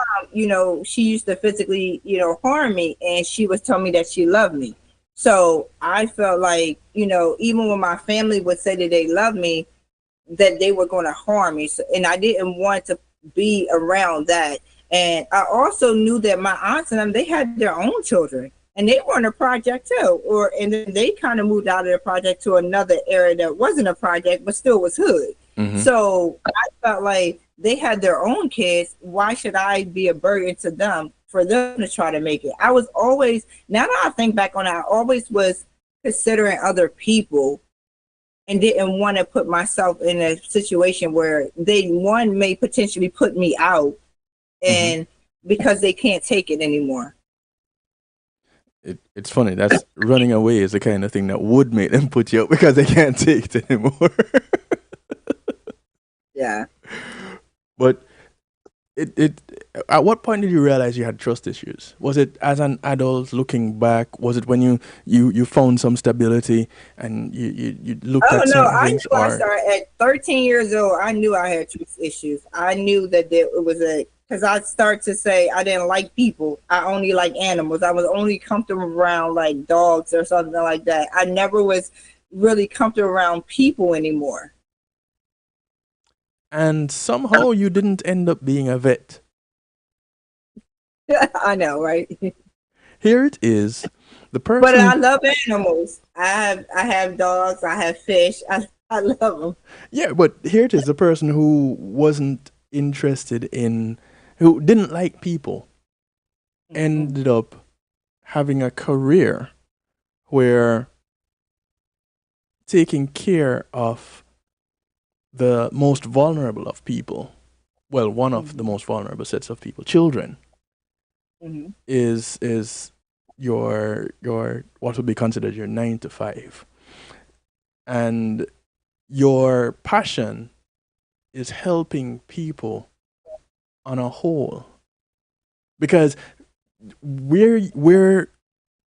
[SPEAKER 3] she used to physically, harm me, and she was telling me that she loved me. So I felt like, even when my family would say that they love me, that they were going to harm me. So, and I didn't want to be around that. And I also knew that my aunts and them, they had their own children and they were in a project too. And then they kind of moved out of the project to another area that wasn't a project, but still was hood.
[SPEAKER 2] Mm-hmm.
[SPEAKER 3] So I felt like they had their own kids. Why should I be a burden to them for them to try to make it? I was always, now that I think back on it, I always was considering other people and didn't want to put myself in a situation where one may potentially put me out and because they can't take it anymore.
[SPEAKER 2] It's funny. That's running away is the kind of thing that would make them put you out because they can't take it anymore.
[SPEAKER 3] Yeah.
[SPEAKER 2] But it at what point did you realize you had trust issues? Was it as an adult looking back? Was it when you found some stability and you looked
[SPEAKER 3] Oh
[SPEAKER 2] at
[SPEAKER 3] no,
[SPEAKER 2] certain
[SPEAKER 3] I
[SPEAKER 2] things?
[SPEAKER 3] knew I started at 13 years old. I knew I had trust issues. I knew that it was because I start to say I didn't like people. I only like animals. I was only comfortable around like dogs or something like that. I never was really comfortable around people anymore.
[SPEAKER 2] And somehow you didn't end up being a vet.
[SPEAKER 3] I know, right?
[SPEAKER 2] Here it is. The
[SPEAKER 3] But I
[SPEAKER 2] person,
[SPEAKER 3] love animals. I have dogs. I have fish. I love them.
[SPEAKER 2] yeah, but here it is. The person who wasn't interested in, who didn't like people,
[SPEAKER 3] Mm-hmm.
[SPEAKER 2] ended up having a career where taking care of the most vulnerable of people, well, one of the
[SPEAKER 3] Mm-hmm.
[SPEAKER 2] most vulnerable sets of people, children,
[SPEAKER 3] Mm-hmm.
[SPEAKER 2] is your what would be considered your 9 to 5, and your passion is helping people on a whole, because where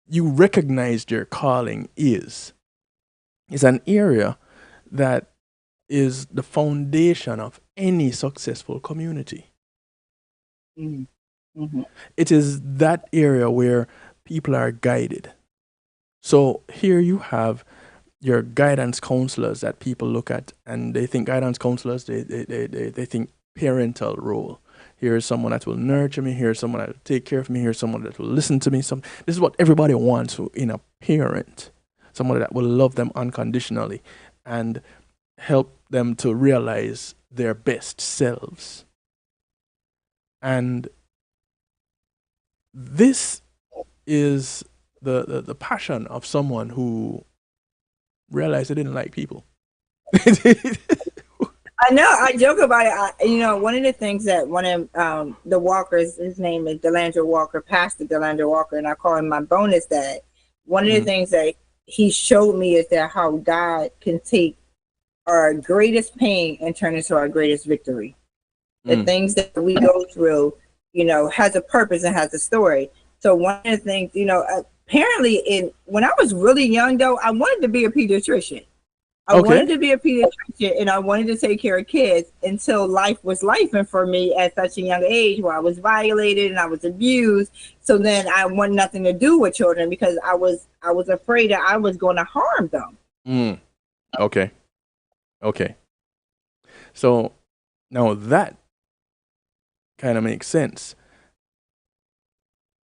[SPEAKER 2] you recognized your calling is an area that is the foundation of any successful community.
[SPEAKER 3] Mm-hmm. Mm-hmm.
[SPEAKER 2] It is that area where people are guided. So here you have your guidance counselors that people look at and they think guidance counselors, they think parental role. Here's someone that will nurture me. Here's someone that will take care of me. Here's someone that will listen to me. This is what everybody wants in a parent. Someone that will love them unconditionally and help them to realize their best selves. And this is the passion of someone who realized they didn't like people.
[SPEAKER 3] I know. I joke about it. One of the things that one of the Walkers, his name is Delandra Walker, Pastor Delandra Walker, and I call him my bonus dad. One of the
[SPEAKER 2] Mhm.
[SPEAKER 3] things that he showed me is that how God can take our greatest pain and turn it into our greatest victory. The
[SPEAKER 2] Mm.
[SPEAKER 3] things that we go through, has a purpose and has a story. So one of the things, apparently when I was really young though, I wanted to be a pediatrician. I
[SPEAKER 2] Okay.
[SPEAKER 3] wanted to be a pediatrician and I wanted to take care of kids until life was life and for me at such a young age where I was violated and I was abused. So then I wanted nothing to do with children because I was afraid that I was going to harm them.
[SPEAKER 2] Mm. Okay. Okay. So now that kind of makes sense.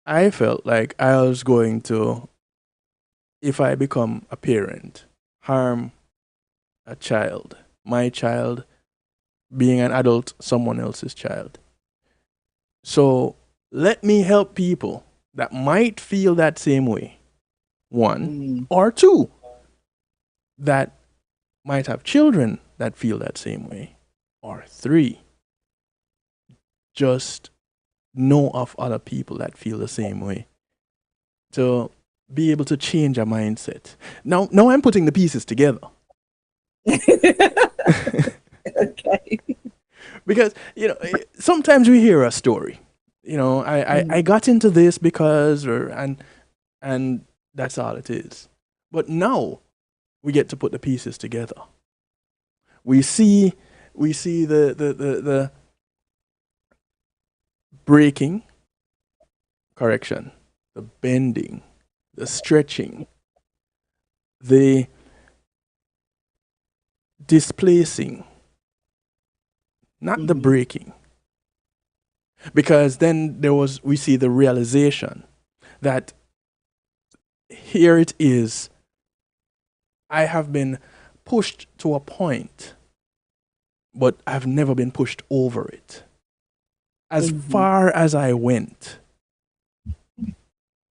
[SPEAKER 2] I felt like I was going to, if I become a parent, harm a child, my child, being an adult, someone else's child. So let me help people that might feel that same way. One,
[SPEAKER 3] Mm.
[SPEAKER 2] or two, that might have children that feel that same way. Or three, just know of other people that feel the same way. To be able to change a mindset. Now I'm putting the pieces together.
[SPEAKER 3] Okay.
[SPEAKER 2] Because, sometimes we hear a story. I
[SPEAKER 3] Mm.
[SPEAKER 2] got into this because, and And that's all it is. But now we get to put the pieces together. We see the breaking, correction, the bending, the stretching, the displacing, not the breaking. Because then we see the realization that here it is. I have been pushed to a point, but I've never been pushed over it. As far as I went,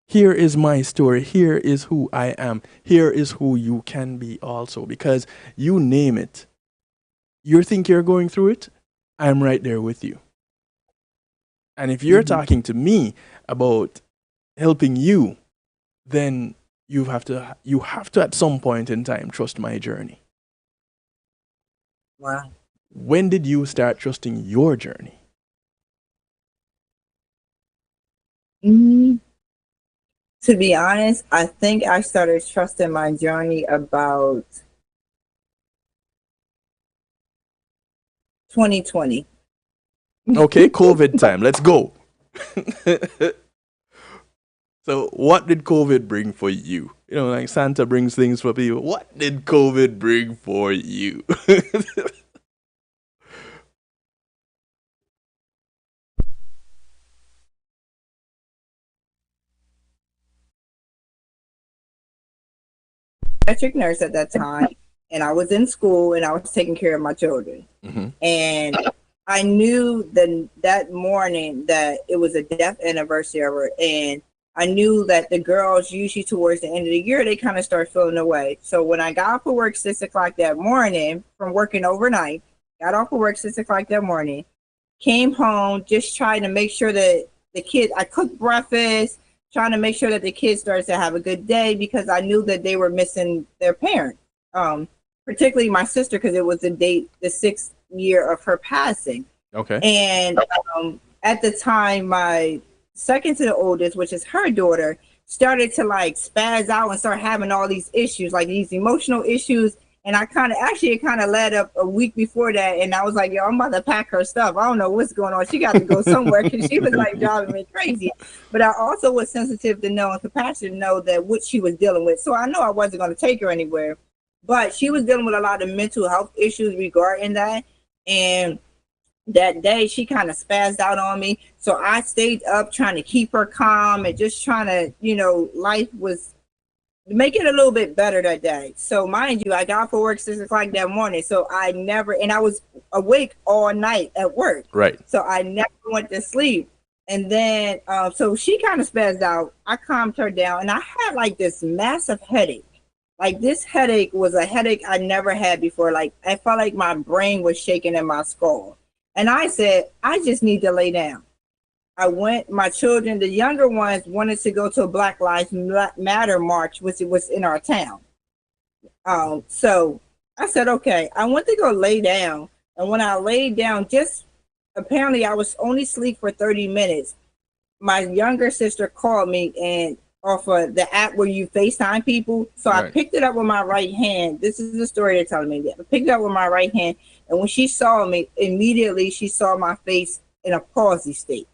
[SPEAKER 2] here is my story. Here is who I am. Here is who you can be also. Because you name it, you think you're going through it, I'm right there with you. And if you're talking to me about helping you, then you have to at some point in time trust my journey.
[SPEAKER 3] Wow.
[SPEAKER 2] When did you start trusting your journey?
[SPEAKER 3] To be honest, I think I started trusting my journey about 2020.
[SPEAKER 2] Okay, COVID time. Let's go. So, what did COVID bring for you? You know, like Santa brings things for people. What did COVID bring for you?
[SPEAKER 3] Pediatric nurse at that time, and I was in school and I was taking care of my children. And I knew that morning that it was a death anniversary, and I knew that the girls usually towards the end of the year they kind of start feeling away. So when I got off of work 6 o'clock that morning from working overnight, got off of work 6 o'clock that morning, came home, just trying to make sure that the kids, I cooked breakfast, trying to make sure that the kids started to have a good day because I knew that they were missing their parent, particularly my sister, because it was the 6th year of her passing.
[SPEAKER 2] Okay.
[SPEAKER 3] And at the time, my second to the oldest, which is her daughter, started to like spaz out and start having all these issues, like these emotional issues. And I it kind of led up a week before that. And I was like, yo, I'm about to pack her stuff. I don't know what's going on. She got to go somewhere because she was like driving me crazy. But I also was sensitive to know and compassionate to know that what she was dealing with. So I know I wasn't going to take her anywhere. But she was dealing with a lot of mental health issues regarding that. And that day she kind of spazzed out on me. So I stayed up trying to keep her calm and just trying to, life was make it a little bit better that day. So mind you, I got off of work 6 o'clock that morning. So I was awake all night at work.
[SPEAKER 2] Right.
[SPEAKER 3] So I never went to sleep. And then, so she kind of spazzed out. I calmed her down and I had like this massive headache. Like this headache was a headache I never had before. Like I felt like my brain was shaking in my skull. And I said, I just need to lay down. My children, the younger ones, wanted to go to a Black Lives Matter march, which was in our town. So I said, okay, I went to go lay down. And when I laid down, apparently I was only asleep for 30 minutes. My younger sister called me and off of the app where you FaceTime people. So right. I picked it up with my right hand. This is the story they're telling me. I picked it up with my right hand. And when she saw me, immediately she saw my face in a palsy state.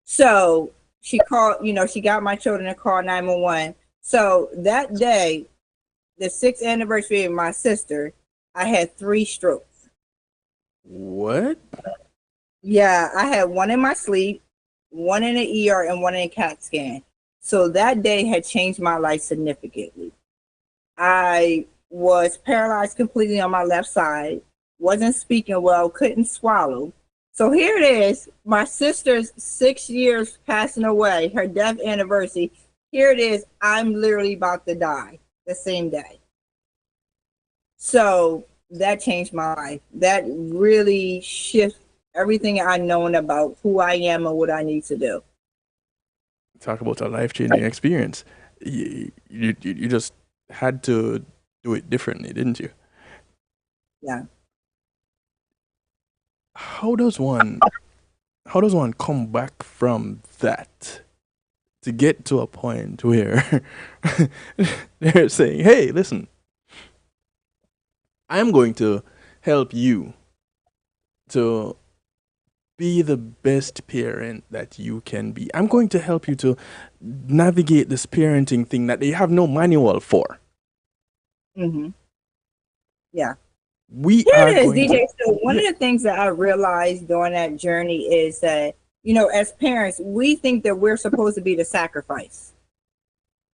[SPEAKER 3] So she called, she got my children to call 911. So that day, the 6th anniversary of my sister, I had 3 strokes.
[SPEAKER 2] What?
[SPEAKER 3] Yeah, I had one in my sleep, one in the ER, and one in a CAT scan. So that day had changed my life significantly. I was paralyzed completely on my left side, wasn't speaking well, couldn't swallow. So here it is, my sister's 6 years passing away, her death anniversary. Here it is, I'm literally about to die the same day. So that changed my life. That really shifted everything I known about who I am and what I need to do.
[SPEAKER 2] Talk about a life-changing experience. You just had to do it differently, didn't you?
[SPEAKER 3] Yeah.
[SPEAKER 2] How does one come back from that to get to a point where they're saying, hey, listen, I'm going to help you to be the best parent that you can be. I'm going to help you to navigate this parenting thing that they have no manual for.
[SPEAKER 3] Mm-hmm. Yeah.
[SPEAKER 2] We
[SPEAKER 3] Here
[SPEAKER 2] are
[SPEAKER 3] it is,
[SPEAKER 2] going
[SPEAKER 3] DJ.
[SPEAKER 2] to.
[SPEAKER 3] So one
[SPEAKER 2] Yeah.
[SPEAKER 3] of the things that I realized during that journey is that, as parents, we think that we're supposed to be the sacrifice.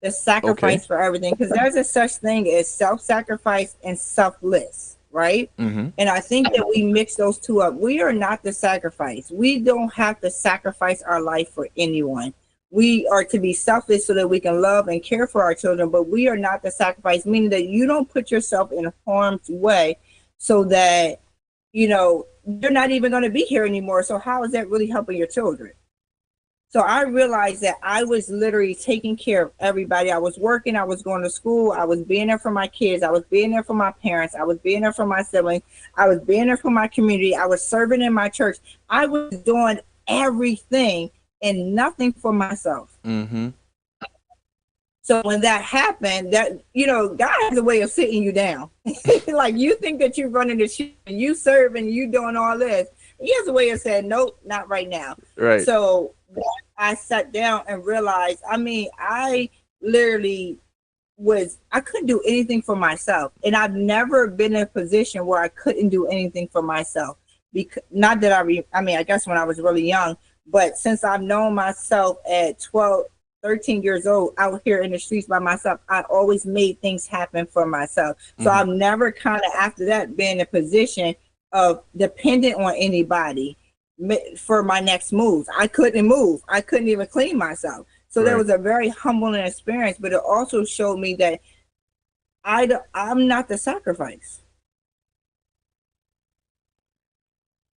[SPEAKER 3] The
[SPEAKER 2] Okay.
[SPEAKER 3] sacrifice for everything. Because there's a such thing as self-sacrifice and selfless, right?
[SPEAKER 2] Mm-hmm.
[SPEAKER 3] And I think that we mix those two up. We are not the sacrifice. We don't have to sacrifice our life for anyone. We are to be selfish so that we can love and care for our children, but we are not the sacrifice, meaning that you don't put yourself in harm's way so that, you're not even going to be here anymore. So how is that really helping your children? So I realized that I was literally taking care of everybody. I was working, I was going to school, I was being there for my kids, I was being there for my parents, I was being there for my siblings, I was being there for my community, I was serving in my church. I was doing everything and nothing for myself.
[SPEAKER 2] Mm-hmm.
[SPEAKER 3] So when that happened, that God has a way of sitting you down. Like you think that you're running the ship and you serve and you doing all this. He has a way of saying, nope, not right now.
[SPEAKER 2] Right.
[SPEAKER 3] So I sat down and realized, I literally I couldn't do anything for myself. And I've never been in a position where I couldn't do anything for myself. Because not that I guess when I was really young, but since I've known myself at 12, 13 years old out here in the streets by myself, I always made things happen for myself. So I've never kind of after that been in a position of dependent on anybody for my next moves. I couldn't move. I couldn't even clean myself. So that was a very humbling experience, but it also showed me that I'm not the sacrifice.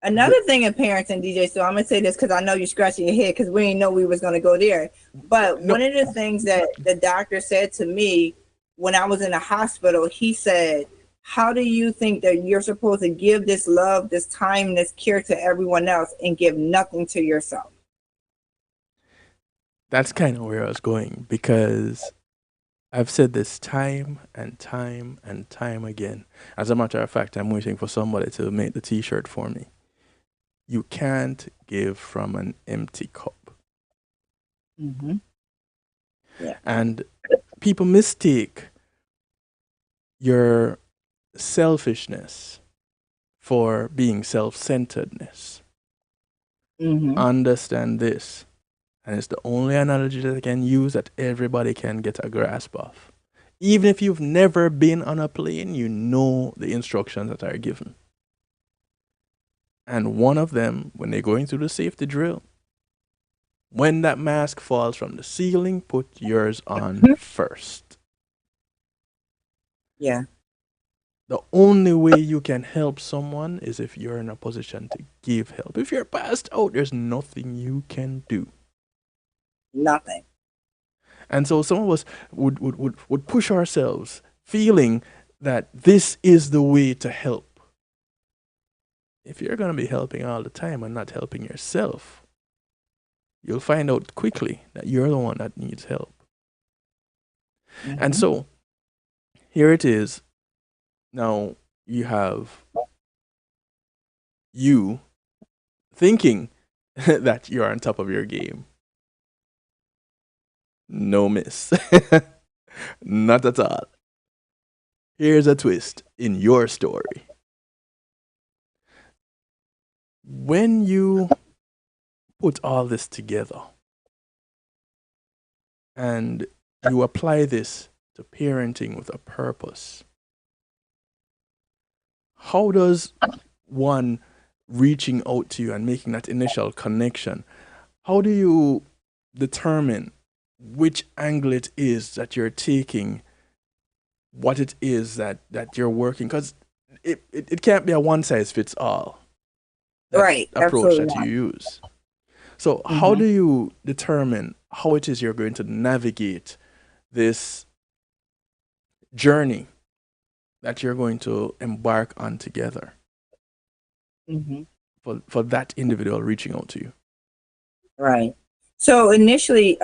[SPEAKER 3] Another thing in parenting, DJ, so I'm going to say this because I know you're scratching your head because we didn't know we was going to go there. But one of the things that the doctor said to me when I was in the hospital, he said, how do you think that you're supposed to give this love, this time, this care to everyone else and give nothing to yourself?
[SPEAKER 2] That's kind of where I was going because I've said this time and time and time again. As a matter of fact, I'm waiting for somebody to make the t-shirt for me. You can't give from an empty cup.
[SPEAKER 3] Mm-hmm. Yeah.
[SPEAKER 2] And people mistake your selfishness for being self-centeredness.
[SPEAKER 3] Mm-hmm.
[SPEAKER 2] Understand this. And it's the only analogy that I can use that everybody can get a grasp of. Even if you've never been on a plane, you know the instructions that are given. And one of them, when they're going through the safety drill, when that mask falls from the ceiling, put yours on first.
[SPEAKER 3] Yeah.
[SPEAKER 2] The only way you can help someone is if you're in a position to give help. If you're passed out, there's nothing you can do.
[SPEAKER 3] Nothing.
[SPEAKER 2] And so some of us would push ourselves, feeling that this is the way to help. If you're going to be helping all the time and not helping yourself, you'll find out quickly that you're the one that needs help.
[SPEAKER 3] Mm-hmm.
[SPEAKER 2] And so here it is. Now you have you thinking that you're on top of your game. No, miss. Not at all. Here's a twist in your story. When you put all this together and you apply this to parenting with a purpose, how does one reaching out to you and making that initial connection, how do you determine which angle it is that you're taking, what it is that you're working? Because it can't be a one size fits all
[SPEAKER 3] right
[SPEAKER 2] approach
[SPEAKER 3] absolutely
[SPEAKER 2] that
[SPEAKER 3] not.
[SPEAKER 2] you use. So how do you determine how it is you're going to navigate this journey that you're going to embark on together
[SPEAKER 3] Mm-hmm.
[SPEAKER 2] for that individual reaching out to you?
[SPEAKER 3] Right. So initially,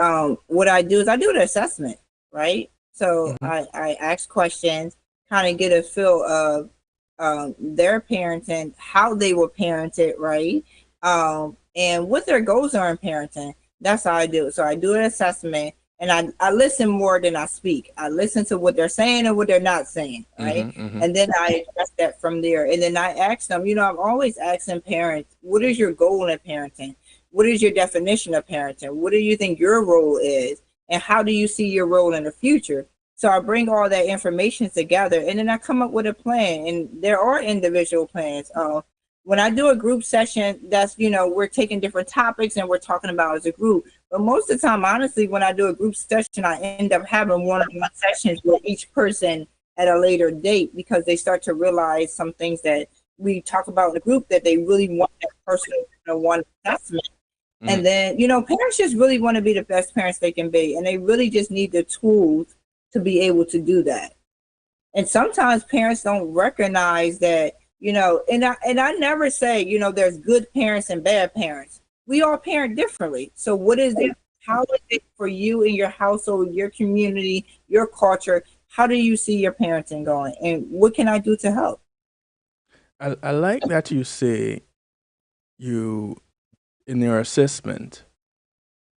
[SPEAKER 3] what I do is I do an assessment, right? So
[SPEAKER 2] Mm-hmm.
[SPEAKER 3] I ask questions, kind of get a feel of their parenting, how they were parented, right? And what their goals are in parenting. That's how I do it. So I do an assessment and I listen more than I speak. I listen to what they're saying and what they're not saying, right?
[SPEAKER 2] Mm-hmm. Mm-hmm.
[SPEAKER 3] And then I address that from there. And then I ask them, I'm always asking parents, what is your goal in parenting? What is your definition of parenting? What do you think your role is? And how do you see your role in the future? So I bring all that information together and then I come up with a plan. And there are individual plans. When I do a group session, that's, we're taking different topics and we're talking about as a group. But most of the time, honestly, when I do a group session, I end up having one-on-one sessions with each person at a later date because they start to realize some things that we talk about in the group that they really want that personal one assessment. And then, parents just really want to be the best parents they can be. And they really just need the tools to be able to do that. And sometimes parents don't recognize that, and I never say, there's good parents and bad parents. We all parent differently. So what is it? How is it for you in your household, your community, your culture? How do you see your parenting going? And what can I do to help?
[SPEAKER 2] I like that you say you, in your assessment,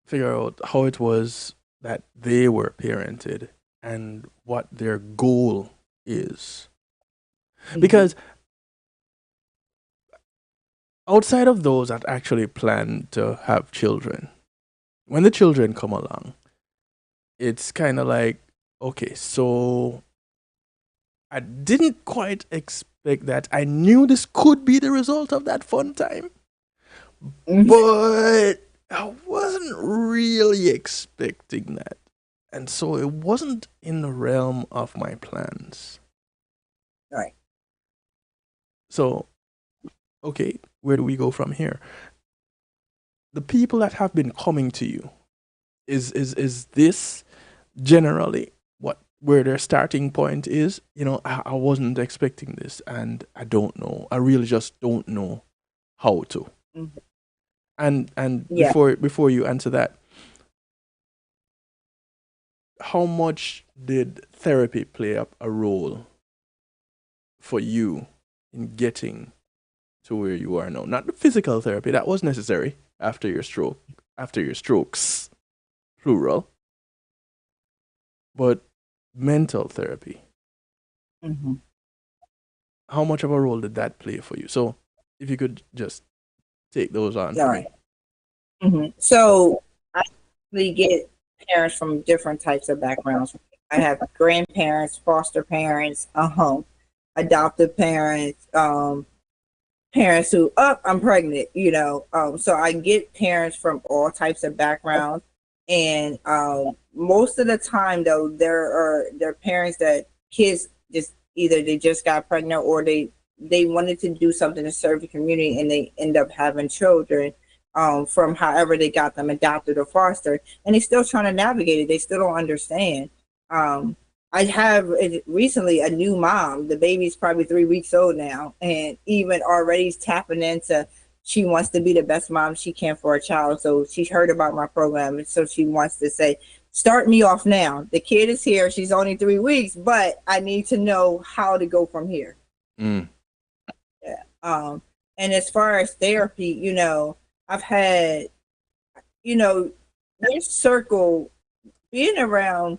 [SPEAKER 2] figure out how it was that they were parented and what their goal is. Because outside of those that actually plan to have children, when the children come along, it's kind of like, okay, so I didn't quite expect that. I knew this could be the result of that fun time, but I wasn't really expecting that. And so it wasn't in the realm of my plans.
[SPEAKER 3] Right.
[SPEAKER 2] So, okay, where do we go from here? The people that have been coming to you, is this generally what where their starting point is? I wasn't expecting this and I don't know. I really just don't know how to.
[SPEAKER 3] Mhm.
[SPEAKER 2] And
[SPEAKER 3] Yeah.
[SPEAKER 2] before you answer that, how much did therapy play up a role for you in getting to where you are now? Not the physical therapy, that was necessary after your strokes, plural, but mental therapy.
[SPEAKER 3] hmm
[SPEAKER 2] How much of a role did that play for you? So if you could just take those on
[SPEAKER 3] All
[SPEAKER 2] for
[SPEAKER 3] right.
[SPEAKER 2] me.
[SPEAKER 3] So I actually get parents from different types of backgrounds. I have grandparents, foster parents, adoptive parents, parents who, I'm pregnant, so I get parents from all types of backgrounds. And most of the time though, there are parents that kids just either they just got pregnant or they wanted to do something to serve the community and they end up having children from however they got them adopted or fostered, and they're still trying to navigate it. They still don't understand. I have recently a new mom. The baby's probably 3 weeks old now, and even already tapping into she wants to be the best mom she can for a child. So she's heard about my program, and so she wants to say, "Start me off now. The kid is here. She's only 3 weeks, but I need to know how to go from here."
[SPEAKER 2] Mm.
[SPEAKER 3] Yeah. And as far as therapy, I've had, this circle, being around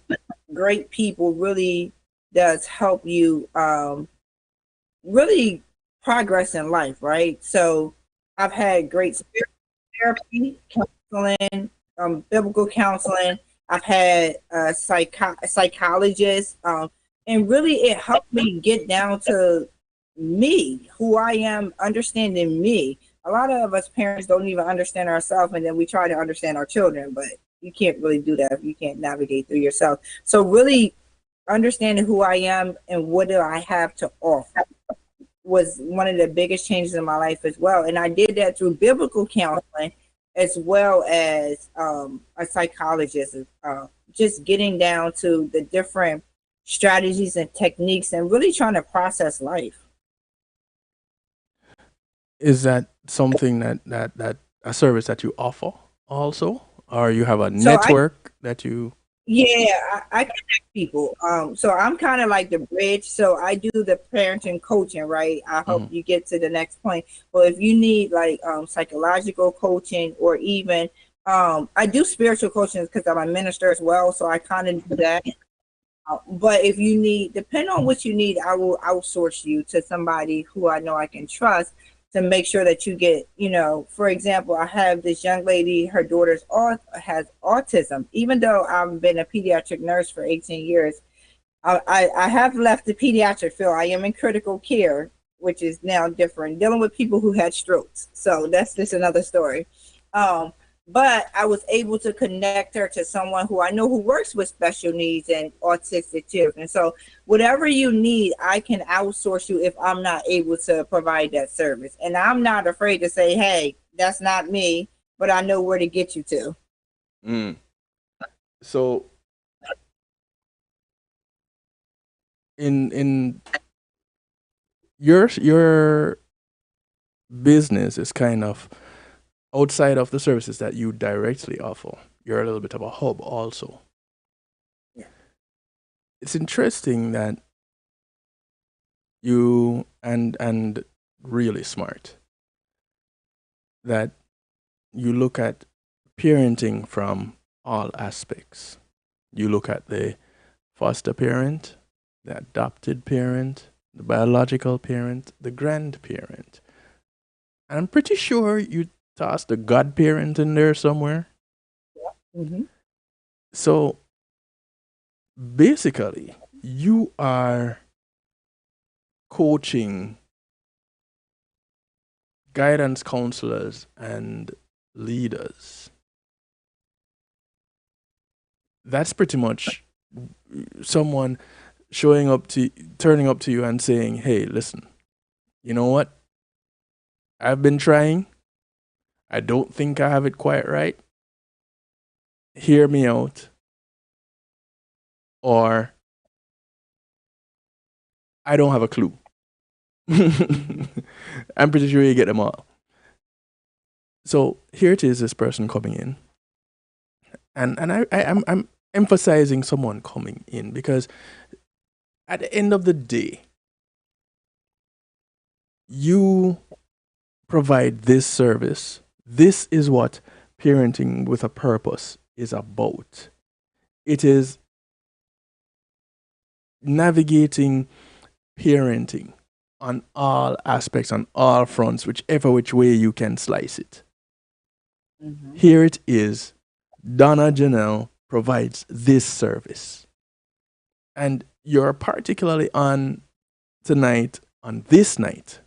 [SPEAKER 3] great people really does help you really progress in life, right? So I've had great spiritual therapy, counseling, biblical counseling. I've had a psychologist, and really it helped me get down to me, who I am, understanding me. A lot of us parents don't even understand ourselves, and then we try to understand our children, but you can't really do that if you can't navigate through yourself. So really understanding who I am and what do I have to offer was one of the biggest changes in my life as well. And I did that through biblical counseling as well as a psychologist, just getting down to the different strategies and techniques and really trying to process life.
[SPEAKER 2] Is that something that a service that you offer also? Or you have a
[SPEAKER 3] So I
[SPEAKER 2] network that you.
[SPEAKER 3] Yeah, I connect people. So I'm kind of like the bridge. So I do the parenting coaching, right? I hope
[SPEAKER 2] Mhm.
[SPEAKER 3] you get to the next point. But if you need like psychological coaching or even I do spiritual coaching because I'm a minister as well. So I kind of do that. But if you need, depending on what you need, I will outsource you to somebody who I know I can trust to make sure that you get, for example, I have this young lady, her daughter's has autism. Even though I've been a pediatric nurse for 18 years, I have left the pediatric field. I am in critical care, which is now different, dealing with people who had strokes. So that's just another story. Um, but I was able to connect her to someone who I know who works with special needs and autistic children. So whatever you need, I can outsource you if I'm not able to provide that service. And I'm not afraid to say, hey, that's not me, but I know where to get you to.
[SPEAKER 2] Mm. So in your business is kind of outside of the services that you directly offer. You're a little bit of a hub also. It's interesting that you and really smart that you look at parenting from all aspects. You look at the foster parent, the adopted parent, the biological parent, the grandparent. And I'm pretty sure you tossed the godparent in there somewhere.
[SPEAKER 3] Mm-hmm.
[SPEAKER 2] So basically, you are coaching guidance counselors and leaders. That's pretty much someone showing up to turning up to you and saying, "Hey, listen, you know what? I've been trying. I don't think I have it quite right. Hear me out, or I don't have a clue." I'm pretty sure you get them all. So here it is, this person coming in, and I'm emphasizing someone coming in because at the end of the day, you provide this service. This is what parenting with a purpose is about. It is navigating parenting on all aspects, on all fronts, whichever which way you can slice it.
[SPEAKER 3] Mm-hmm.
[SPEAKER 2] Here it is. Donna Janel provides this service. And you're particularly on tonight, on this night,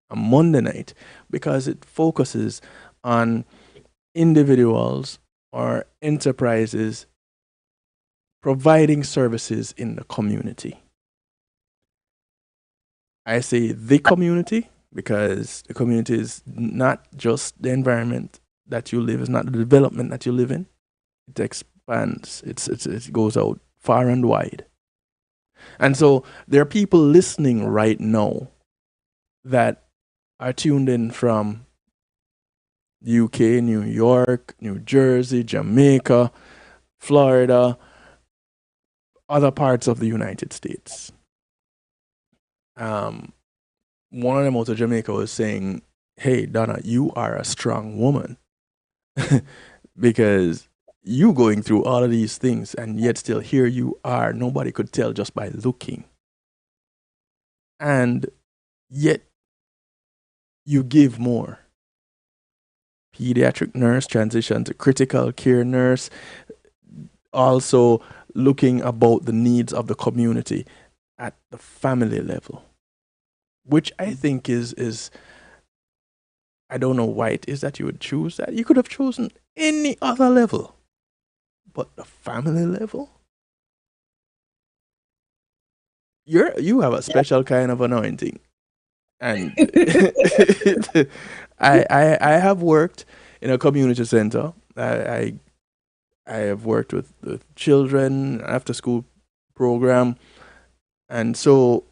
[SPEAKER 2] a Monday night, because it focuses on individuals or enterprises providing services in the community. I say the community because the community is not just the environment that you live, it's not the development that you live in. It expands, it goes out far and wide. And so there are people listening right now that are tuned in from UK, New York, New Jersey, Jamaica, Florida, other parts of the United States. Um, One of them out of Jamaica was saying, "Hey, Donna, you are a strong woman because you going through all of these things, and yet still here you are. Nobody could tell just by looking, and yet you give more." Pediatric nurse transition to critical care nurse, also looking about the needs of the community at the family level, which I think is I don't know why it is that you would choose that. You could have chosen any other level, but the family level, you have a special kind of anointing, and I have worked in a community center. I have worked with the children after school program, and so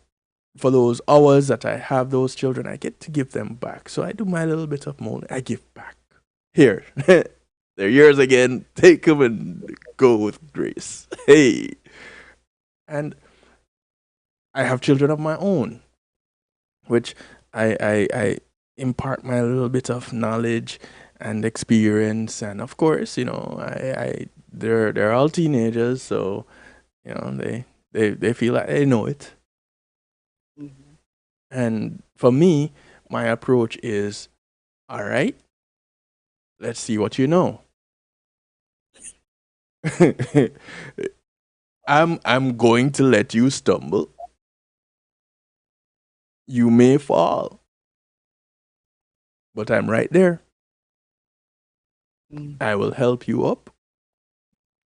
[SPEAKER 2] for those hours that I have those children, I get to give them back. So I do my little bit of molding. I give back here. They're yours again. Take them and go with grace. Hey. And I have children of my own, which I impart my little bit of knowledge and experience, and of course, they're all teenagers, so they feel like they know it.
[SPEAKER 3] Mhm.
[SPEAKER 2] And for me, my approach is, all right, let's see what you know. I'm going to let you stumble. You may fall, but I'm right there.
[SPEAKER 3] Mhm.
[SPEAKER 2] I will help you up.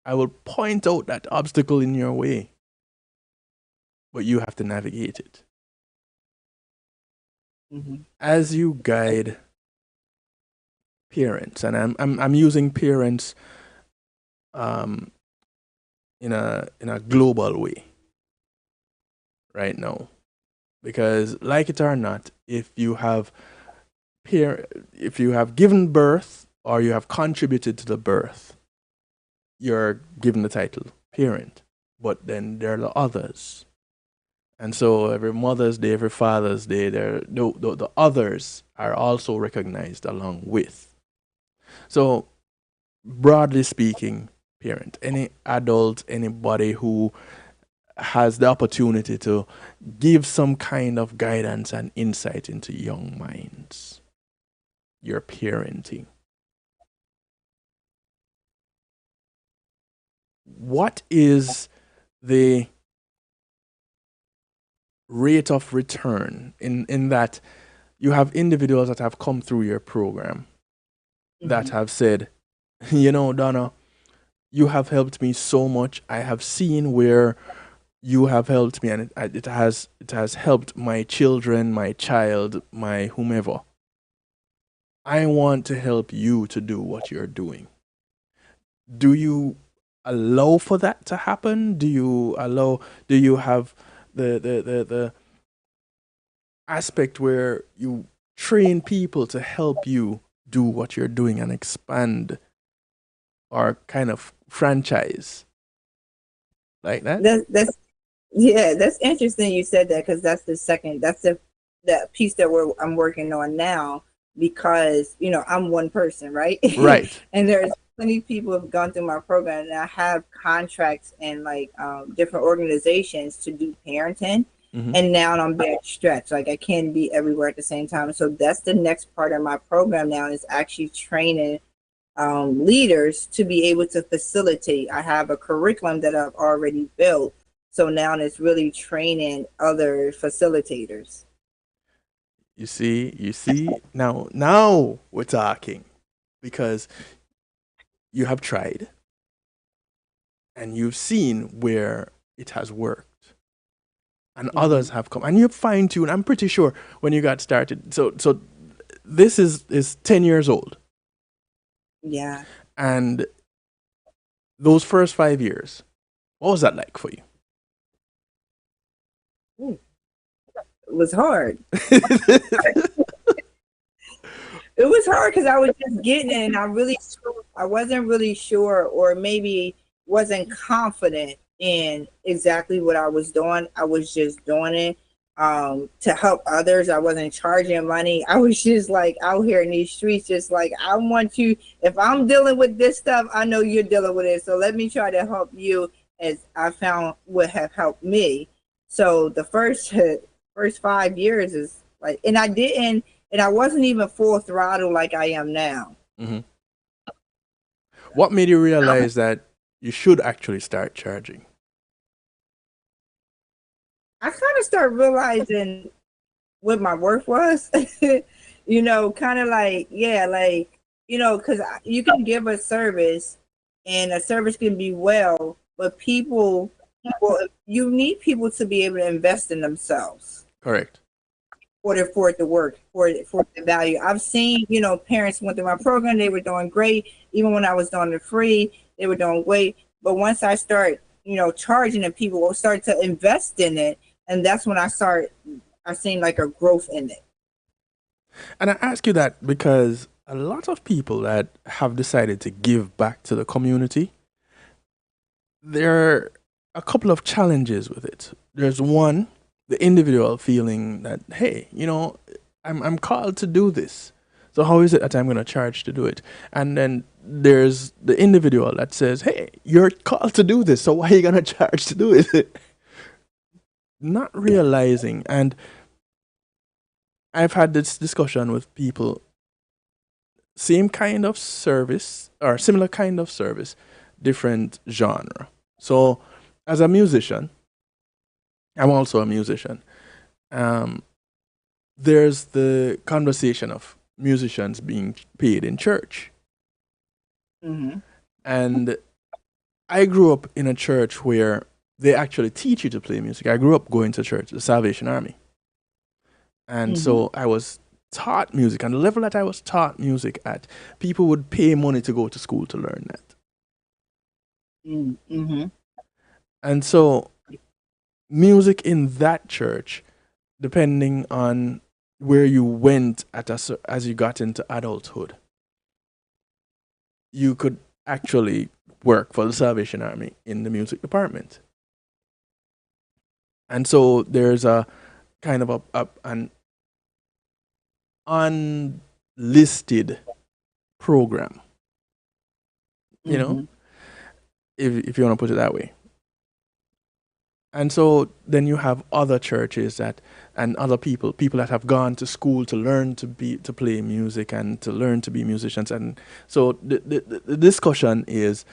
[SPEAKER 2] I will point out that obstacle in your way, but you have to navigate it.
[SPEAKER 3] Mhm.
[SPEAKER 2] As you guide parents, and I'm using parents um in a global way right now, because like it or not, if you have given birth or you have contributed to the birth, you're given the title parent. But then there are the others. And so every Mother's Day, every Father's Day, the others are also recognized along with. So broadly speaking, parent, any adult, anybody who has the opportunity to give some kind of guidance and insight into young minds, you're parenting. What is the rate of return in that you have individuals that have come through your program that
[SPEAKER 3] Mhm.
[SPEAKER 2] have said, Donna, you have helped me so much. I have seen where you have helped me, and it has helped my children, my child, my whomever. I want to help you to do what you're doing. Do you allow for that to happen? Do you have the aspect where you train people to help you do what you're doing and expand or kind of franchise like that?
[SPEAKER 3] That's yeah, that's interesting you said that because that's the piece I'm working on now because I'm one person, right?
[SPEAKER 2] Right.
[SPEAKER 3] And there's plenty of people who have gone through my program and I have contracts and like different organizations to do parenting.
[SPEAKER 2] Hmm.
[SPEAKER 3] And now I'm being stretched. Like I can't be everywhere at the same time. So that's the next part of my program now is actually training leaders to be able to facilitate. I have a curriculum that I've already built. So now it's really training other facilitators.
[SPEAKER 2] You see, now we're talking because you have tried and you've seen where it has worked and
[SPEAKER 3] Mhm.
[SPEAKER 2] others have come and you've fine-tuned. I'm pretty sure when you got started. So this is 10 years old,
[SPEAKER 3] Yeah.
[SPEAKER 2] and those first 5 years, what was that like for you?
[SPEAKER 3] Ooh, it was hard. It was hard because I was just getting it and I wasn't really sure or maybe wasn't confident in exactly what I was doing. I was just doing it to help others. I wasn't charging money. I was just like out here in these streets, just like I want you. If I'm dealing with this stuff, I know you're dealing with it. So let me try to help you as I found would have helped me. So the first 5 years is like, and I wasn't even full throttle like I am now.
[SPEAKER 2] Hmm. What made you realize that you should actually start charging?
[SPEAKER 3] I kind of started realizing what my worth was. Kind of like, yeah, like, because you can give a service and a service can be well, but well, you need people to be able to invest in themselves
[SPEAKER 2] Correct.
[SPEAKER 3] for it to work, for the value. I've seen, parents went through my program, they were doing great. Even when I was doing it free, they were doing great. But once I start, charging and people will start to invest in it, and that's when I seen like a growth in it.
[SPEAKER 2] And I ask you that because a lot of people that have decided to give back to the community, there are a couple of challenges with it. There's one, the individual feeling that, hey, I'm called to do this. So how is it that I'm going to charge to do it? And then there's the individual that says, hey, you're called to do this, so why are you going to charge to do it? Not realizing, and I've had this discussion with people, same kind of service or similar kind of service, different genre. So as a musician, I'm also a musician. Um, there's the conversation of musicians being paid in church.
[SPEAKER 3] Mm-hmm.
[SPEAKER 2] And I grew up in a church where they actually teach you to play music. I grew up going to church, the Salvation Army. And so I was taught music. And the level that I was taught music at, people would pay money to go to school to learn that.
[SPEAKER 3] Mm-hmm.
[SPEAKER 2] And so music in that church, depending on where you went as you got into adulthood, you could actually work for the Salvation Army in the music department. And so there's a kind of an unlisted program, if you want to put it that way. And so then you have other churches and other people that have gone to school to learn to play music and to learn to be musicians. And so the discussion is,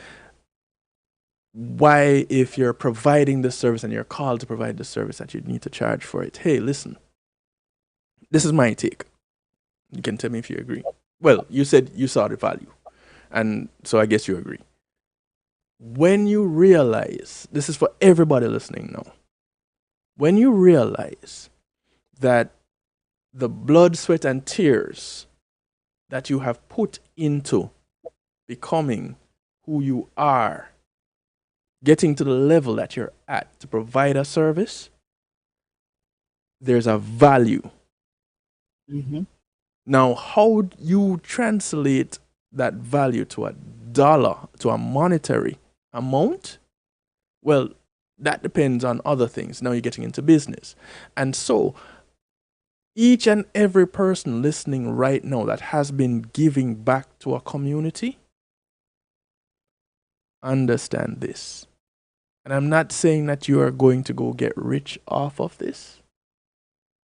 [SPEAKER 2] why, if you're providing the service and you're called to provide the service, that you need to charge for it? Hey, listen, this is my take. You can tell me if you agree. Well, you said you saw the value, and so I guess you agree. When you realize, this is for everybody listening now, when you realize that the blood, sweat, and tears that you have put into becoming who you are, getting to the level that you're at to provide a service, there's a value. Now, how you translate that value to a dollar, to a monetary amount, well, that depends on other things. Now you're getting into business. And so each and every person listening right now that has been giving back to a community, understand this. And I'm not saying that you are going to go get rich off of this,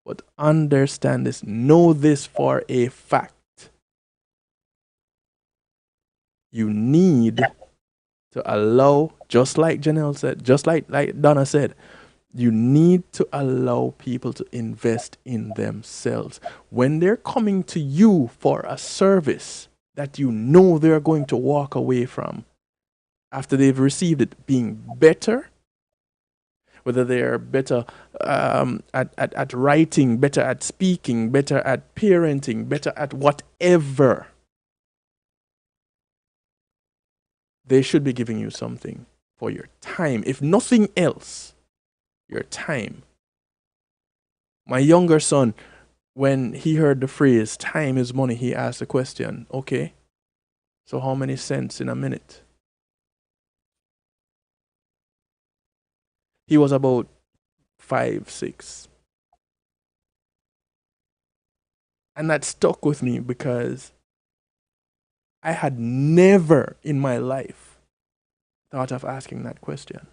[SPEAKER 2] but understand this. Know this for a fact. You need to allow, just like Janelle said, just like Donna said, you need to allow people to invest in themselves. When they're coming to you for a service that you know they're going to walk away from after they've received it being better, whether they're better at writing, better at speaking, better at parenting, better at whatever, they should be giving you something for your time. If nothing else, your time. My younger son, when he heard the phrase, time is money, he asked the question, okay, so how many cents in a minute? He was about 5, 6. And that stuck with me because I had never in my life thought of asking that question.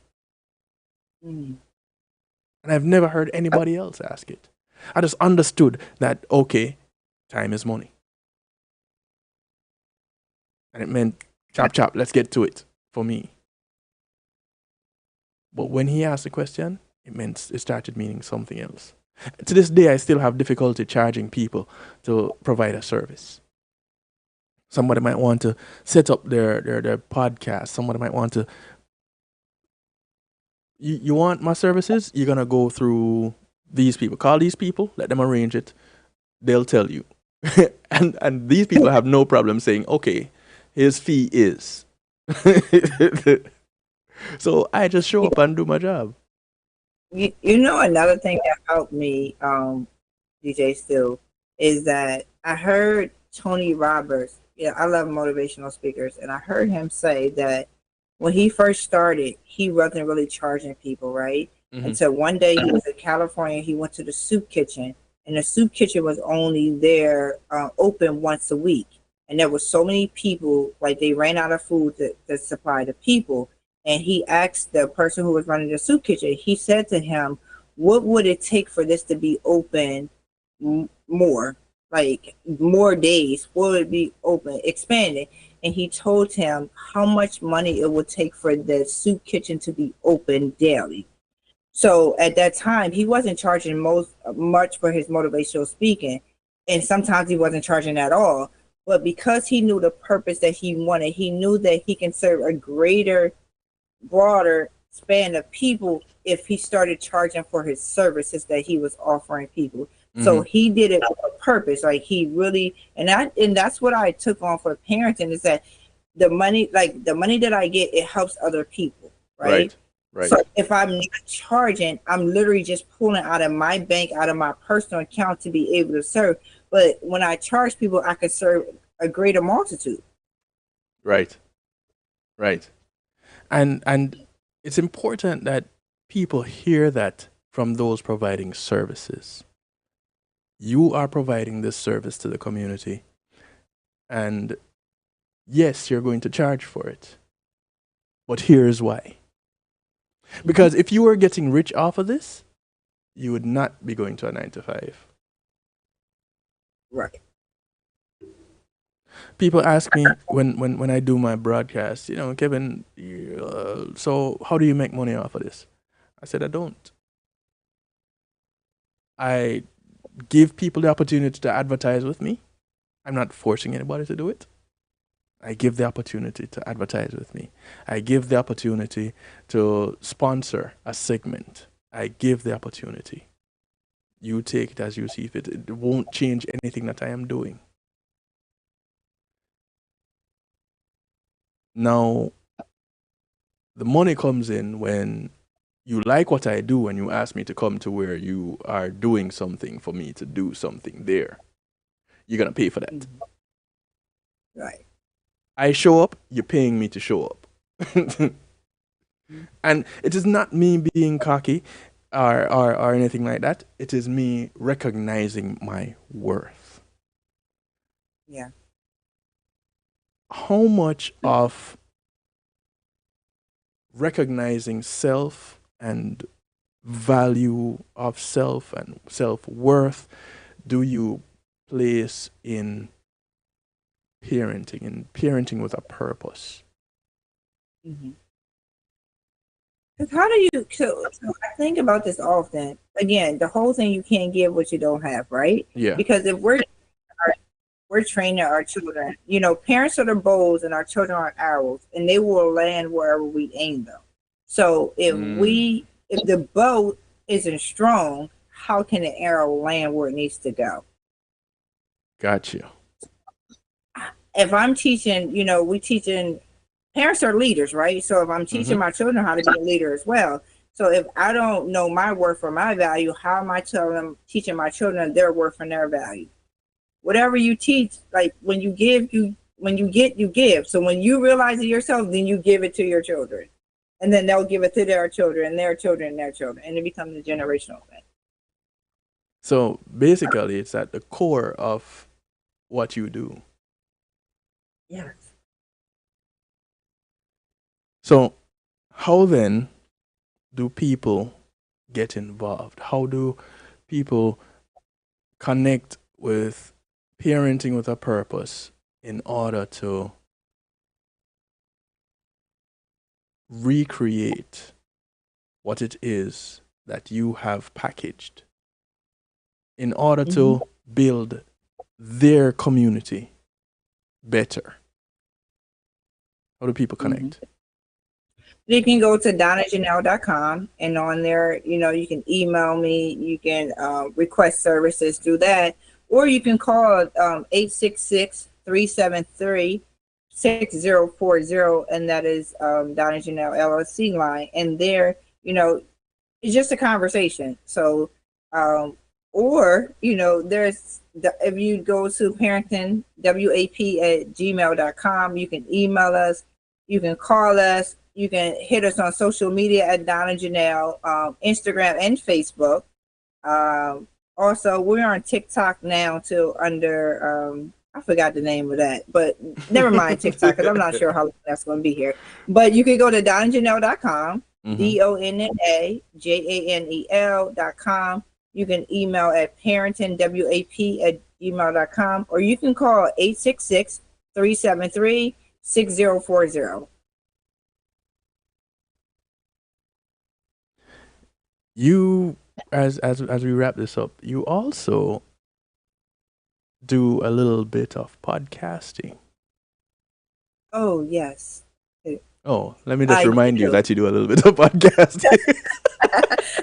[SPEAKER 2] And I've never heard anybody else ask it. I just understood that, okay, time is money. And it meant, chop, chop, let's get to it for me. But when he asked the question, it started meaning something else. To this day, I still have difficulty charging people to provide a service. Somebody might want to set up their podcast. Somebody might want to. You want my services? You're going to go through these people. Call these people, let them arrange it. They'll tell you. and these people have no problem saying, okay, his fee is. So I just show up and do my job.
[SPEAKER 3] You know, another thing that helped me, DJ Stu, is that I heard Tony Roberts. Yeah, I love motivational speakers, and I heard him say that when he first started, he wasn't really charging people, right? Until one day he was in California, he went to the soup kitchen, and the soup kitchen was only there open once a week, and there were so many people, like they ran out of food to supply the people. And he asked the person who was running the soup kitchen, he said to him, what would it take for this to be open more, like more days? What would it be open, expanded? And he told him how much money it would take for the soup kitchen to be open daily. So at that time, he wasn't charging much for his motivational speaking, and sometimes he wasn't charging at all. But because he knew the purpose that he wanted, he knew that he can serve a greater, broader span of people if he started charging for his services that he was offering people. So he did it with a purpose. Like he really, and that's what I took on for parenting, is that the money that I get, it helps other people, right?
[SPEAKER 2] Right.
[SPEAKER 3] So if I'm not charging, I'm literally just pulling out of my bank, out of my personal account to be able to serve. But when I charge people, I can serve a greater multitude.
[SPEAKER 2] Right. And it's important that people hear that from those providing services. You are providing this service to the community, and yes, you're going to charge for it. But here's why. Because if you were getting rich off of this, you would not be going to a 9-to-5.
[SPEAKER 3] Right.
[SPEAKER 2] People ask me when I do my broadcast, Kevin, so how do you make money off of this? I said, I don't. I give people the opportunity to advertise with me. I'm not forcing anybody to do it. I give the opportunity to advertise with me. I give the opportunity to sponsor a segment. I give the opportunity. You take it as you see fit. It won't change anything that I am doing. Now, the money comes in when you like what I do and you ask me to come to where you are doing something for me to do something there. You're going to pay for that.
[SPEAKER 3] Right.
[SPEAKER 2] I show up, you're paying me to show up. And it is not me being cocky or anything like that. It is me recognizing my worth.
[SPEAKER 3] Yeah.
[SPEAKER 2] How much of recognizing self and value of self and self-worth do you place in parenting with a purpose?
[SPEAKER 3] Because how do you, so I think about this often. Again, the whole thing, you can't give what you don't have, right?
[SPEAKER 2] Yeah.
[SPEAKER 3] Because if we're training our children, parents are the bows and our children are arrows, and they will land wherever we aim them. So if the bow isn't strong, how can the arrow land where it needs to go?
[SPEAKER 2] Got you.
[SPEAKER 3] If I'm teaching, parents are leaders, right? So if I'm teaching my children how to be a leader as well. So if I don't know my worth or my value, how am I teaching my children their worth and their value? Whatever you teach, like when you give, you give. So when you realize it yourself, then you give it to your children. And then they'll give it to their children and their children and their children. And it becomes a generational thing.
[SPEAKER 2] So basically, it's at the core of what you do.
[SPEAKER 3] Yes.
[SPEAKER 2] So how then do people get involved? How do people connect with parenting with a purpose in order to recreate what it is that you have packaged in order to build their community better? How do people connect?
[SPEAKER 3] You can go to donnajanel.com, and on there, you can email me, you can request services through that, or you can call 866-373-6040, and that is Donna Janel LLC line. And there, it's just a conversation. So Or, if you go to parenting, WAP@gmail.com, you can email us, you can call us, you can hit us on social media at Donna Janel, Instagram and Facebook. Also, we're on TikTok now too under, I forgot the name of that, but never mind TikTok because I'm not sure how long that's going to be here. But you can go to donnajanel.com, DONNAJANEL.com. You can email at parentingwap@gmail.com, or you can call 866-373-6040.
[SPEAKER 2] You, as we wrap this up, you also do a little bit of podcasting.
[SPEAKER 3] Oh, yes.
[SPEAKER 2] Oh, let me just remind you that you do a little bit of podcasting.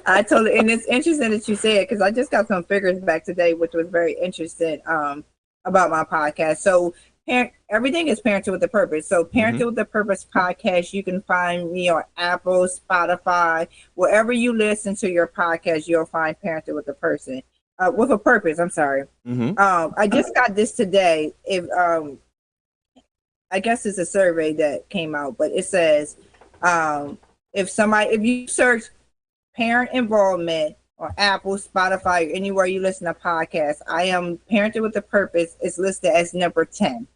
[SPEAKER 3] I totally, and it's interesting that you say it because I just got some figures back today, which was very interesting about my podcast. So, everything is Parenting with a Purpose. So, Parenting with a Purpose podcast, you can find me on Apple, Spotify, wherever you listen to your podcast, you'll find Parenting with a Person, with a Purpose. I'm sorry. I just got this today. I guess it's a survey that came out, but it says if you search parent involvement on Apple, Spotify, or anywhere you listen to podcasts, I am Parenting with a Purpose is listed as number 10.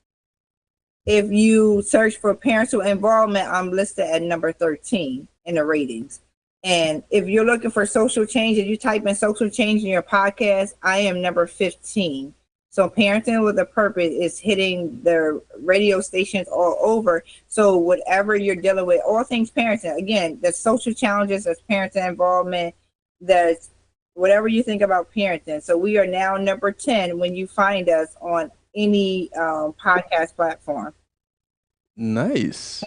[SPEAKER 3] If you search for parental involvement, I'm listed at number 13 in the ratings. And if you're looking for social change, if you type in social change in your podcast, I am number 15. So Parenting with a Purpose is hitting the radio stations all over. So whatever you're dealing with, all things parenting, again, the social challenges, there's parenting involvement, there's whatever you think about parenting. So we are now number 10 when you find us on any podcast platform.
[SPEAKER 2] Nice.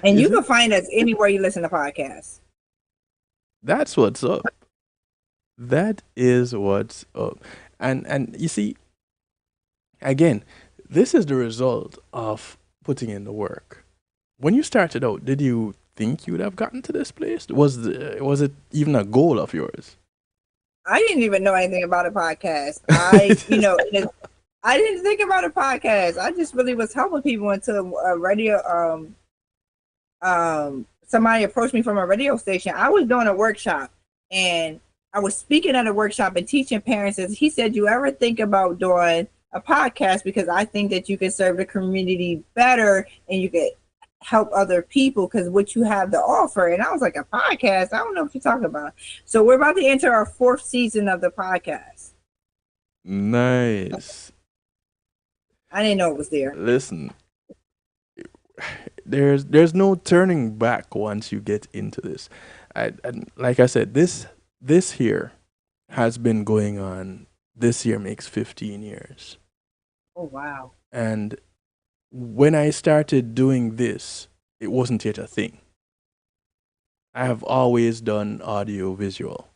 [SPEAKER 3] And you can find us anywhere you listen to podcasts.
[SPEAKER 2] That's what's up. That is what's up. And you see, again, this is the result of putting in the work. When you started out, did you think you would have gotten to this place? Was it even a goal of yours?
[SPEAKER 3] I didn't even know anything about a podcast. I didn't think about a podcast. I just really was helping people until a radio. Somebody approached me from a radio station. I was doing a workshop, and I was speaking at a workshop and teaching parents. And he said, "You ever think about doing a podcast? Because I think that you can serve the community better, and you can help other people because what you have to offer." And I was like, "A podcast? I don't know what you're talking about." So we're about to enter our 4th season of the podcast.
[SPEAKER 2] Nice.
[SPEAKER 3] I didn't know it was there.
[SPEAKER 2] Listen, there's no turning back once you get into this. And like I said, this here has been going on. This year makes 15 years.
[SPEAKER 3] Oh, wow.
[SPEAKER 2] And when I started doing this, it wasn't yet a thing. I have always done audio visual.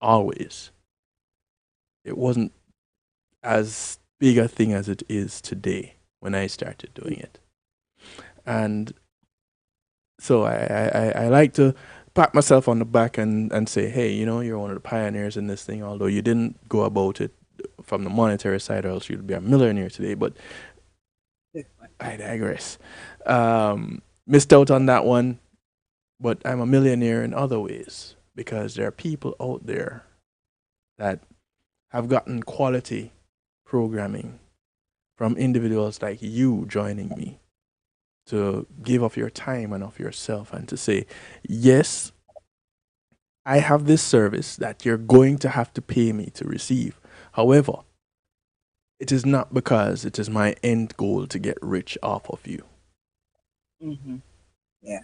[SPEAKER 2] Always. It wasn't as big a thing as it is today when I started doing it. And so I like to pat myself on the back and say, hey, you're one of the pioneers in this thing, although you didn't go about it from the monetary side, or else you'd be a millionaire today. But I digress. Missed out on that one, but I'm a millionaire in other ways because there are people out there that have gotten quality programming from individuals like you joining me to give of your time and of yourself and to say, yes, I have this service that you're going to have to pay me to receive. However, it is not because it is my end goal to get rich off of you.
[SPEAKER 3] Mm-hmm. Yeah.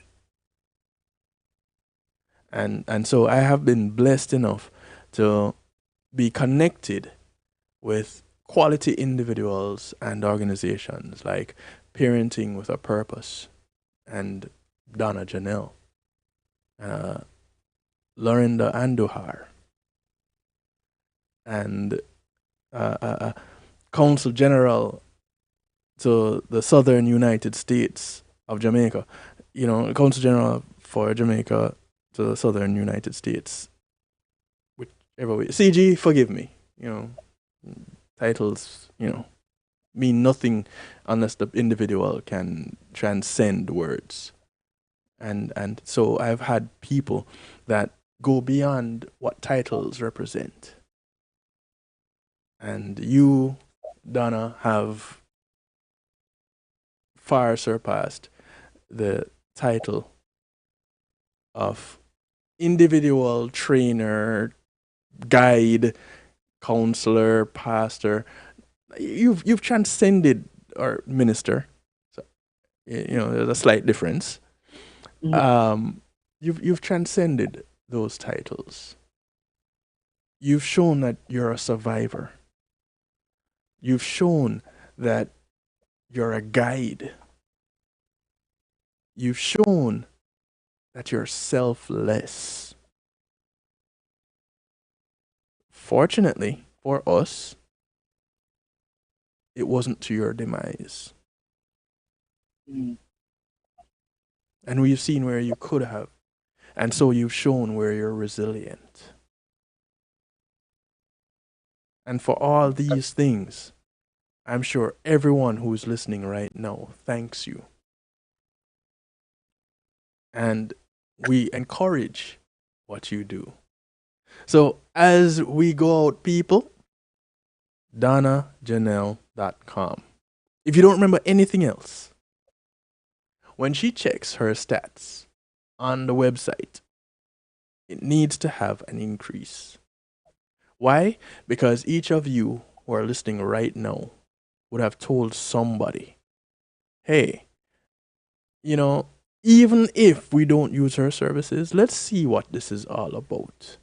[SPEAKER 2] And so I have been blessed enough to be connected with quality individuals and organizations like Parenting with a Purpose and Donna Janel, Lorinda Andujar, and Consul General to the Southern United States of Jamaica. Consul General for Jamaica to the Southern United States, which CG, forgive me. Titles, mean nothing unless the individual can transcend words. And so I've had people that go beyond what titles represent. And you, Donna, have far surpassed the title of individual trainer, guide, counselor, pastor. You've transcended, or minister. So there's a slight difference. You've transcended those titles. You've shown that you're a survivor. You've shown that you're a guide. You've shown that you're selfless. Fortunately for us, it wasn't to your demise. And we've seen where you could have. And so you've shown where you're resilient. And for all these things, I'm sure everyone who's listening right now thanks you. And we encourage what you do. So as we go out, people, DonnaJanel.com. If you don't remember anything else, when she checks her stats on the website, it needs to have an increase. Why? Because each of you who are listening right now would have told somebody, hey, even if we don't use her services, let's see what this is all about.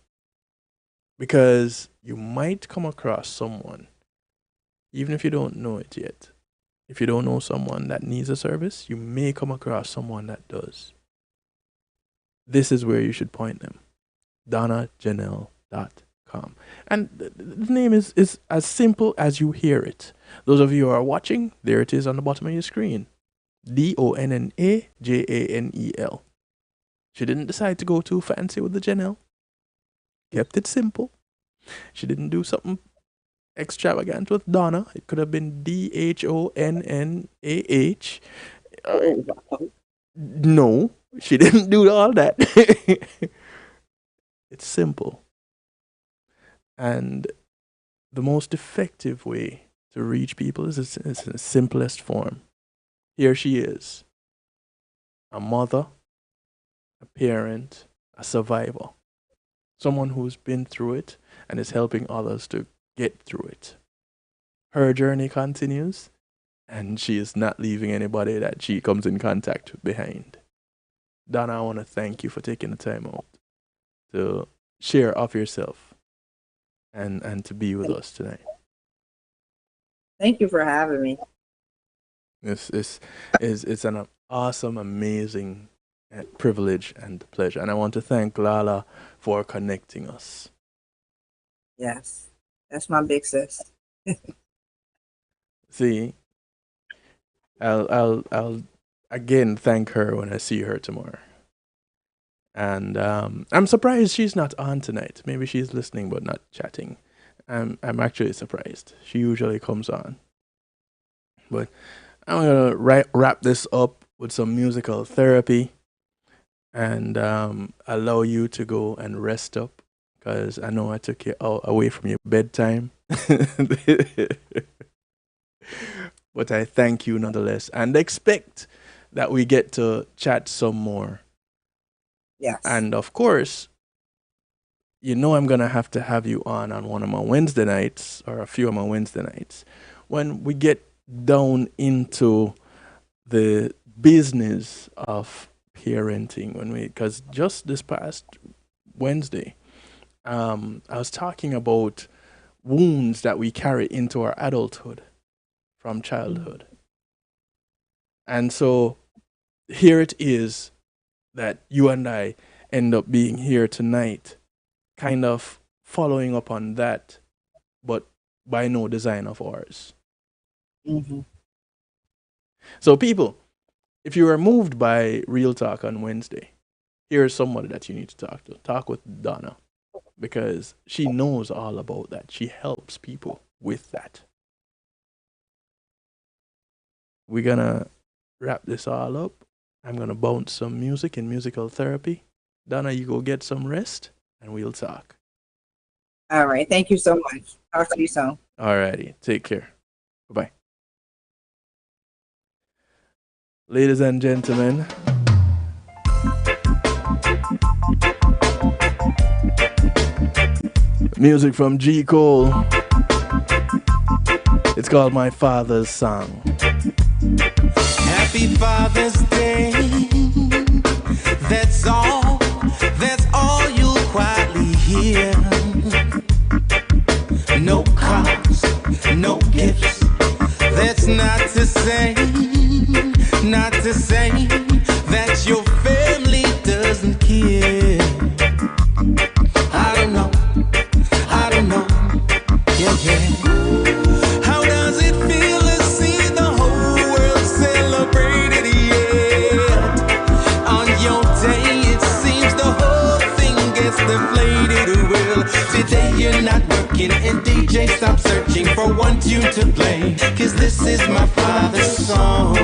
[SPEAKER 2] Because you might come across someone, even if you don't know it yet. If you don't know someone that needs a service, you may come across someone that does. This is where you should point them. DonnaJanel.com. And the name is as simple as you hear it. Those of you who are watching, there it is on the bottom of your screen. DonnaJanel. She didn't decide to go too fancy with the Janelle. Kept it simple. She didn't do something extravagant with Donna. It could have been DHONNAH. No, she didn't do all that. It's simple. And the most effective way to reach people is in the simplest form. Here she is, a mother, a parent, a survivor, someone who's been through it and is helping others to get through it. Her journey continues, and she is not leaving anybody that she comes in contact with behind. Donna, I want to thank you for taking the time out to share of yourself and to be with us tonight.
[SPEAKER 3] Thank you for having me.
[SPEAKER 2] It's an awesome, amazing privilege and pleasure. And I want to thank Lala for connecting us.
[SPEAKER 3] Yes, that's my big sis.
[SPEAKER 2] See, I'll again thank her when I see her tomorrow. And I'm surprised she's not on tonight. Maybe she's listening but not chatting. I'm actually surprised. She usually comes on. But I'm gonna wrap this up with some musical therapy and allow you to go and rest up, because I know I took you away from your bedtime. But I thank you nonetheless and expect that we get to chat some more.
[SPEAKER 3] Yes.
[SPEAKER 2] And of course, I'm going to have you on one of my Wednesday nights, or a few of my Wednesday nights, when we get down into the business of parenting. Because just this past Wednesday, I was talking about wounds that we carry into our adulthood from childhood. And so here it is that you and I end up being here tonight, kind of following up on that, but by no design of ours.
[SPEAKER 3] Mm-hmm.
[SPEAKER 2] So people, if you are moved by Real Talk on Wednesday, here's somebody that you need to talk to. Talk with Donna. because she knows all about that. She helps people with that. We're gonna wrap this all up. I'm gonna bounce some music in musical therapy. Donna, you go get some rest and we'll talk.
[SPEAKER 3] All right. Thank you so much. Talk to you soon.
[SPEAKER 2] Alrighty. Take care. Bye-bye. Ladies and gentlemen, music from G. Cole. It's called My Father's Song.
[SPEAKER 4] Happy Father's Day. That's all you'll quietly hear. No cards, no gifts. That's not to say that your family doesn't care. I don't know, yeah. How does it feel to see the whole world celebrated, yeah? On your day it seems the whole thing gets deflated. Well, today you're not working and DJ stop searching for one tune to play, 'cause this is my father's song.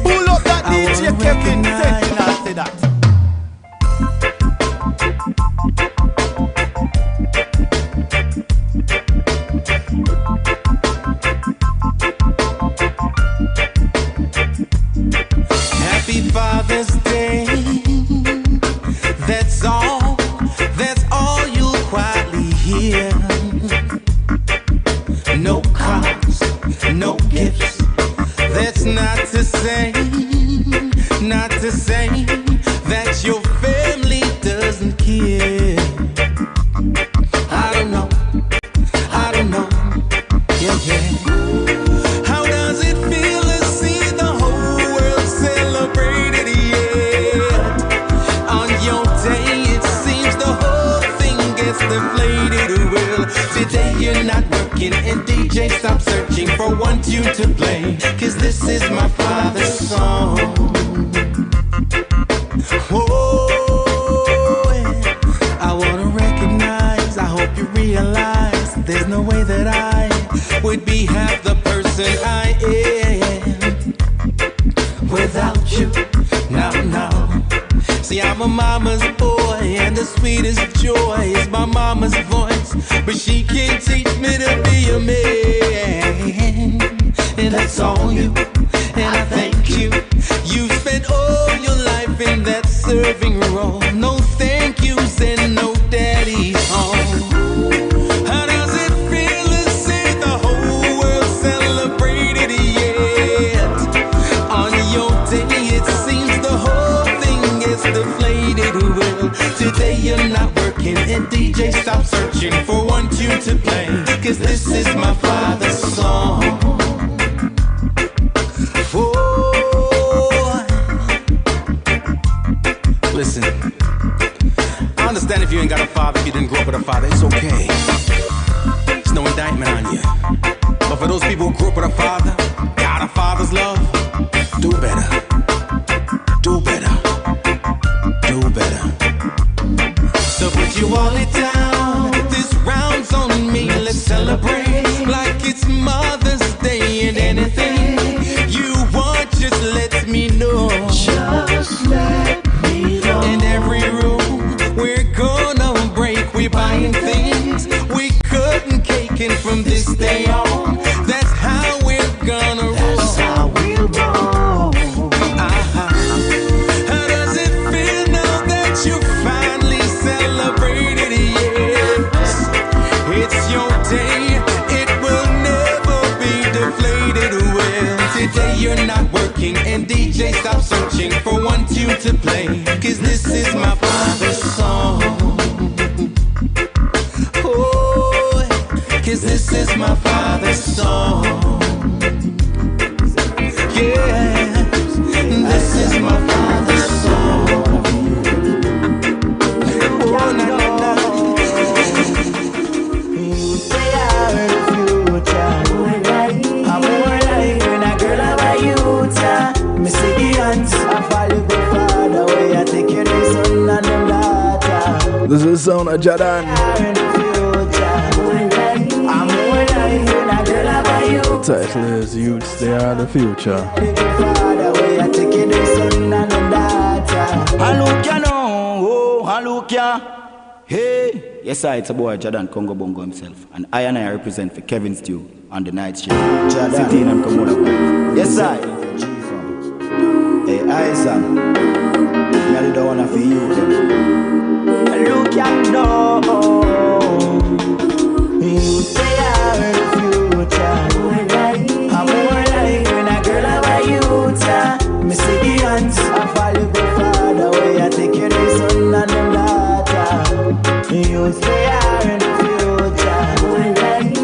[SPEAKER 1] Pull up that DJ Kevin, say that.
[SPEAKER 4] Happy Father's Day. That's all you'll quietly hear. No cards, no gifts. That's not to say that your family doesn't care. I don't know, yeah. How does it feel to see the whole world celebrated, yeah? On your day it seems the whole thing gets deflated. Well, today you're not working and DJ stop searching for one tune to play, 'cause this is my father's song. I wanna recognize, I hope you realize there's no way that I would be half the person I am without you. No. See, I'm a mama's boy, and the sweetest joy is my mama's voice, but she can't teach me to be a man. And that's all you, and I thank you. You spent all your life in that serving role. No thank yous and no daddy's home. How does it feel to see the whole world celebrated yet? On your day it seems the whole thing gets deflated. Well, today you're not working and DJ stop searching for one tune to play, 'cause this is my father's song. Listen, I understand if you ain't got a father, if you didn't grow up with a father, it's okay. There's no indictment on you. But for those people who grew up with a father, got a father's love, do better. So put your wallet down, this round's on me, let's celebrate like it's Mother's Day, and anything you want, just let me know.
[SPEAKER 1] Just let me know.
[SPEAKER 4] In every room we're gonna break, we're buying things we couldn't cake, and from this day on, that's how we're gonna roll.
[SPEAKER 1] That's how we'll roll.
[SPEAKER 4] How does it feel now that you finally celebrated? Yes, it's your day, it will never be deflated. Well, today you're not working and DJ stop searching for one tune to play, 'cause this is my father's song. 'Cause this is my father's
[SPEAKER 2] This is the sound of Jadan. Title is Youths, They Are the Future.
[SPEAKER 5] Hey, yes, sir, it's a boy, Jadan Congo Bongo himself. And I represent for Kevin Stew on the night shift. City and Komoda. Yes, sir. Hey, I, son. I don't want to feel you. Look at no. You say I'm the future. I'm more like when a girl of a youth. Me see the hands, I follow the father. Way I take you the son and the daughter. You say I'm the future.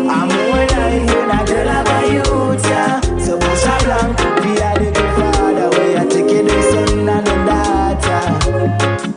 [SPEAKER 5] I'm more like when a girl of a youth. So push a blank, be a little father. Way I take you the son and the daughter.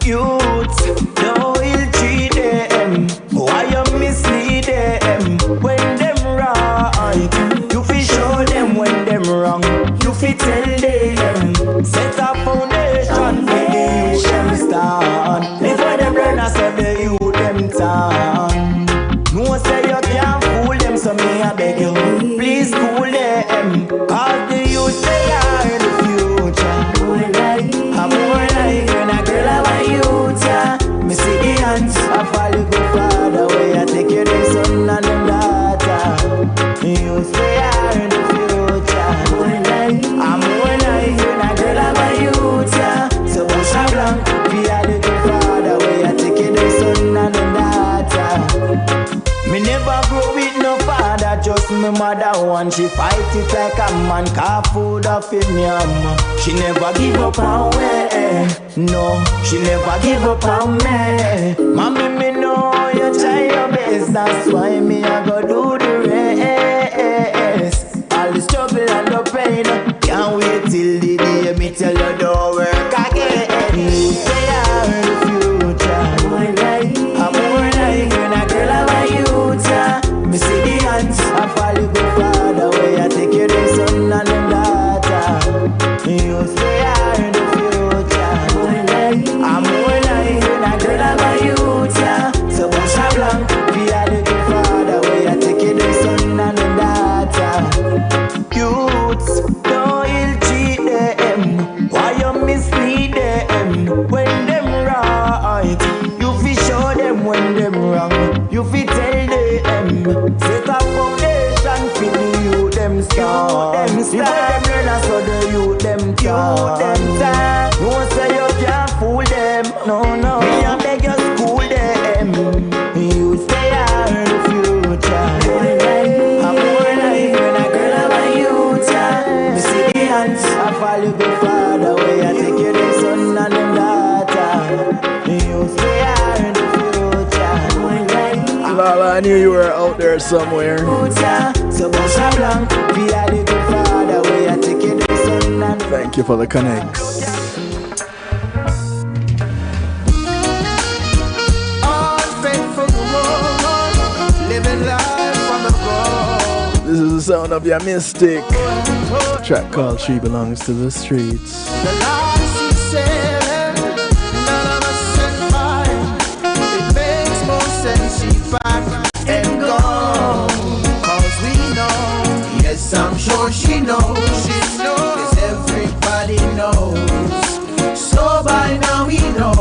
[SPEAKER 5] Youth, no ill treat them. Why you mislead them when them right? You fi show them when them wrong. You fi tell them. Set a foundation for the youth them stand. Before them learn I say the youth them turn. No say you can't fool them, so me I beg you, please cool them. Cause the youth they are the future. I'm more like when a girl of a youth. Me see the hands, I follow the father. Way I take you the son and the daughter. Youth they are the future. I'm more like when a girl of a youth. So push a blank, be a little father. Way I take you the son and the daughter. Me never grow with no father, just my mother one. She fight it like a man, car food off in yam. She never give up on me, no, she never give up on me. Mommy, me know you try your best, that's why me I go do the rest. All the struggle and the pain, can't wait till the day me tell you don't work again. You say I'm the future. I'm more like when a girl of a youth. Me see the hands, I follow the father. Way I take you the son and the daughter. You say I'm the future. I'm more like when a girl of a youth. So push a blank, be a little father. Way I take you the son and the daughter. Youths, don't ill treat them. Why you mislead them when them right? You fi show them when them wrong. You fi tell them. Set a foundation for the youth them stand. Before them learn so the youth them turn. No say you can't fool them. No, no. Me a beg you school them. You say I'm the future. I'm more like when a girl of a youth. Me see the hands, I follow the father. Way I take you the son and the daughter. You say I'm the future.
[SPEAKER 2] Lala, I knew you were out there somewhere. Thank you for the connects. This is the sound of your mystic. A track called She Belongs to the Streets.
[SPEAKER 1] The lies you said, none of us said mine. It makes more sense she back and gone. Cause we know, yes, I'm sure she knows. She knows, 'cause everybody knows. So by now we know,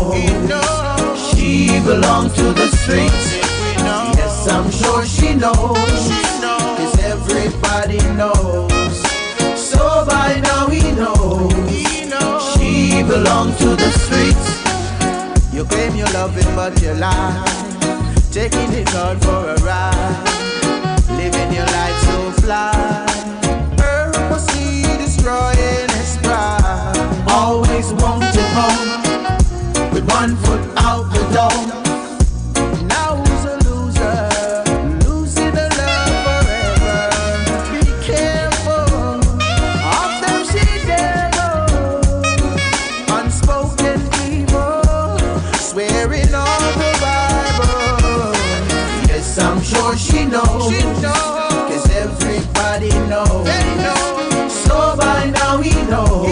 [SPEAKER 1] she belongs to the streets. Yes, I'm sure she knows. 'Cause everybody knows. So by now we know, she belongs to the streets. You claim you love it but you lie, taking it on for a ride, living your life so fly. Purposely destroying his pride. Always wanted home, with one foot out the door. Now who's a loser? Losing the love forever. Be careful of them she devil. Unspoken evil, swearing on the Bible. Yes, I'm sure she knows. 'Cause everybody knows. So by now he knows.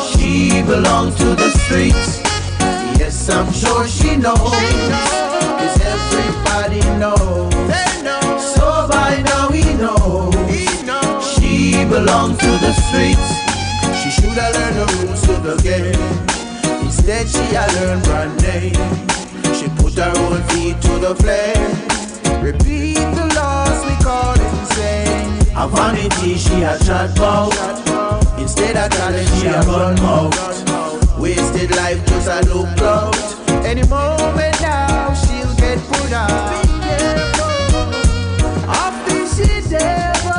[SPEAKER 1] She belongs to the streets. Yes,
[SPEAKER 5] I'm sure she knows. Cause everybody knows. So by now he knows. She belongs to the streets. She should have learned the rules to the game. Instead she had learned brand name. She put her own feet to the flame. Repeat the laws we call insane. A vanity she a chat about. Instead of talent she a run out. Wasted life just a look out. Any moment now she'll get put out. Often she devil.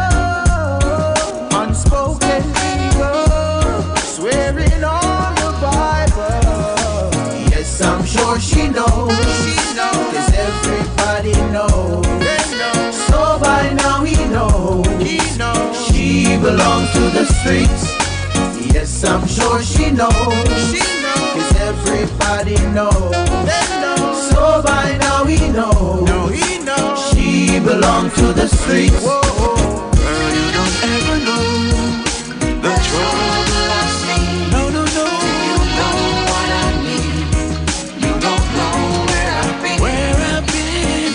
[SPEAKER 5] Unspoken evil. Swearing on the Bible. Yes, I'm sure she knows. Cause everybody knows. So by now he knows. She belongs to the streets. Yes, I'm sure she knows. Cause everybody knows. So by now he knows. She belongs to the streets.
[SPEAKER 4] Girl, you don't ever know the trouble I've seen. No. You know what I need. You don't know where I've been.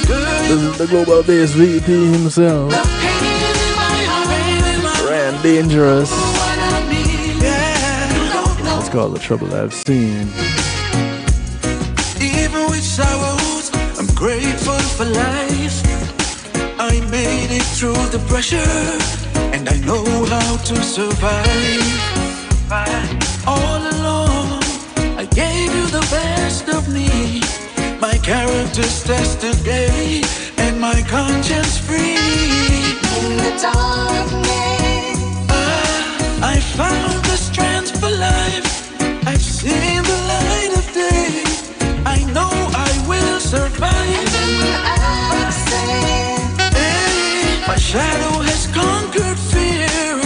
[SPEAKER 4] Girl,
[SPEAKER 2] This is the global bass VP himself.
[SPEAKER 4] the pain in my heart.
[SPEAKER 2] Ran Dangerous.
[SPEAKER 4] What I need. Yeah. You don't know.
[SPEAKER 2] It's called The Trouble I've Seen.
[SPEAKER 4] Even with sorrows, I'm grateful for life. I made it through the pressure, and I know how to survive. All along, I gave you the best of me. My character's tested today, and my conscience free. In the darkness, I found the strength for life. I've seen the light of day. I know I will survive. And then when I say, hey, my shadow has conquered fear,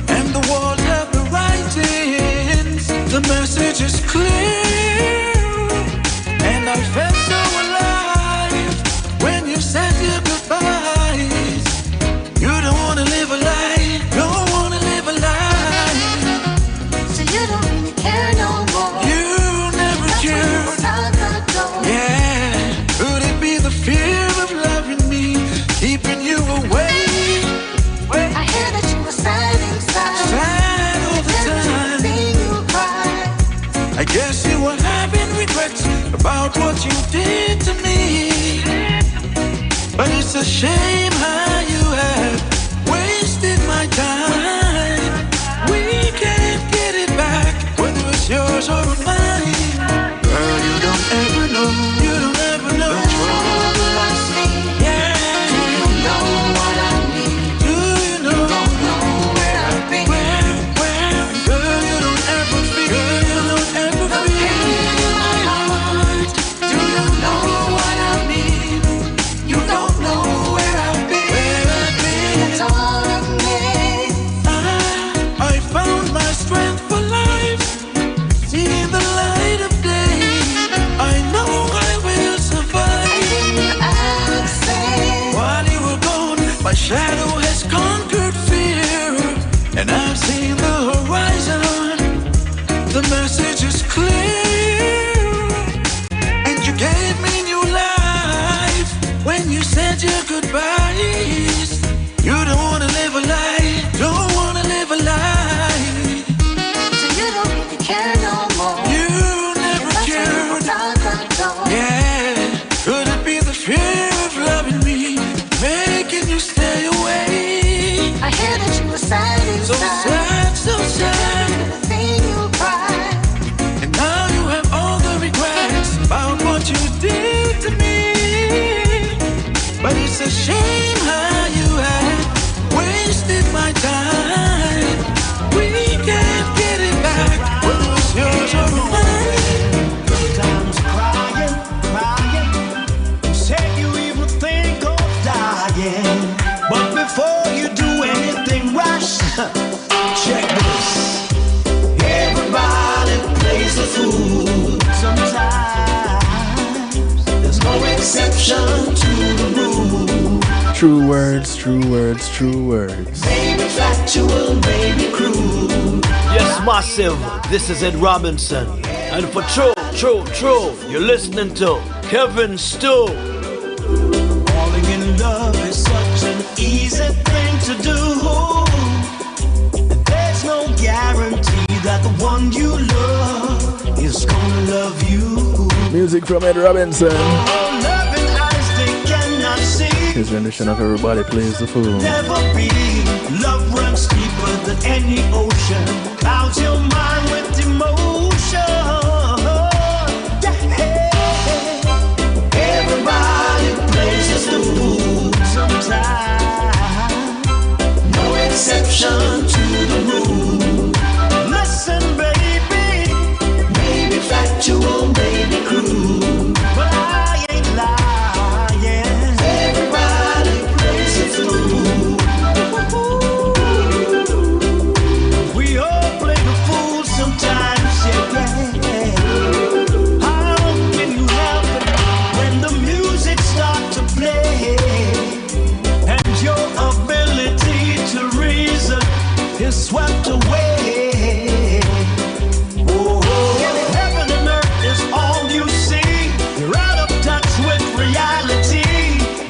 [SPEAKER 4] and the walls have the writings. The message is clear, and I felt so alive when you said your goodbyes. You don't wanna live a lie, don't wanna live a lie. So you don't really care no more. You never cared. Yeah, could it be the fear of loving me, keeping you away? I hear that you were sad inside. Sad all the time. You cry. I guess you were having regrets about what you did to me. But it's a shame how you have wasted my time. We can't get it back, whether it's yours or mine. Girl, you don't ever know. You don't ever know the trouble I see. Yeah. Do you know what I need? Do you know? You don't know where I've been. Where? Girl, you don't ever feel. Girl, you don't ever the feel. Pain in my heart. Do you know what I need? You don't know where I've been. Where I've been. It's all of me. I found my strength for life. Seeing the light of day. I know I will survive. While you were gone, my shadow has conquered fear, and I've seen the horizon. The message is clear, and you gave me new life when you said your goodbyes. You don't wanna live a lie, don't wanna live a lie. So you don't really care no more. You never cared. Yeah, could it be the fear of loving me, making you stay away? I hear that you were sad inside. So sad, so sad. The thing you cried. And now you have all the regrets about what you did to me. But it's a shame how you have wasted my time. We can't get it back, whether it's yours or mine.
[SPEAKER 5] Sometimes crying. Said you even think of dying. But before you do anything rash, check this. Everybody plays the fool. Sometimes there's no exception to the rule.
[SPEAKER 2] True words, true words, true words.
[SPEAKER 5] Maybe factual, maybe cruel.
[SPEAKER 6] Yes, massive. This is Ed Robinson. And for true, True. You're listening to Kevin Stew.
[SPEAKER 4] Falling in love is such an easy thing to do. There's no guarantee that the one you love is gonna love you.
[SPEAKER 2] Music from Ed Robinson.
[SPEAKER 4] Oh, loving eyes they cannot see.
[SPEAKER 2] His rendition of Everybody Plays the Fool.
[SPEAKER 4] Never be. Love runs deeper than any ocean. Clouds your mind with emotion. Everybody plays just the fool sometimes. No exception to the rule. Listen, baby, maybe factual, maybe cruel, but I ain't lying. Everybody plays just the fool. We all play the fool sometimes, yeah. How can you help it when the music starts to play and your ability to reason is swept away? Oh, heaven and earth is all you see. You're out of touch with reality.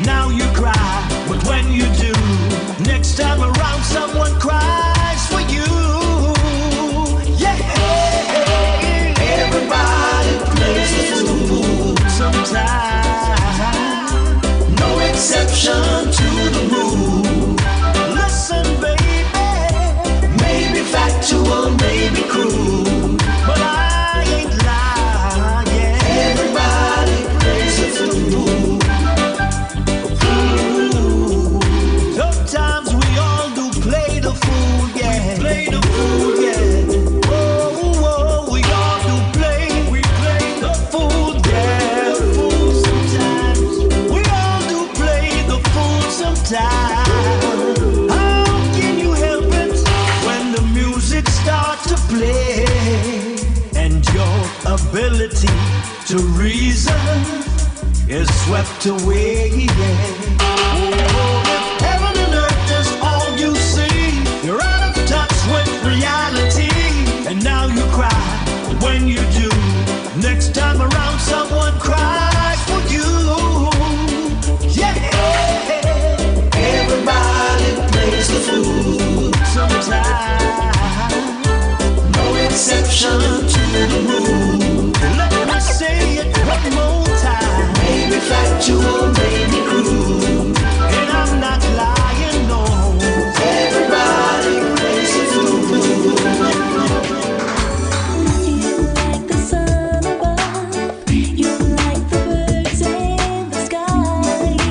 [SPEAKER 4] Now you cry, but when you do, next time around someone cries for you. Yeah, everybody plays the fool sometimes. No exception to the rule. Listen, baby, maybe factual, maybe cruel, but I ain't lying. Everybody plays the fool. Sometimes we all do play the fool, yeah. Play the fool, yeah. Oh, we all do play. We play the fool, yeah. Fool sometimes. We all do play the fool sometimes. How can you help it when the music starts to play and your ability to reason is swept away, yeah. Heaven and earth is all you see. You're out of touch with reality, and now you cry when you do. Next time around, someone cries for you. Yeah, everybody plays the fool sometimes. No exception to the rule. Let me say it one more time. Maybe factual, maybe cruel, and I'm not lying, no. Everybody plays the fool.
[SPEAKER 7] You like the sun above, you like the birds in the sky,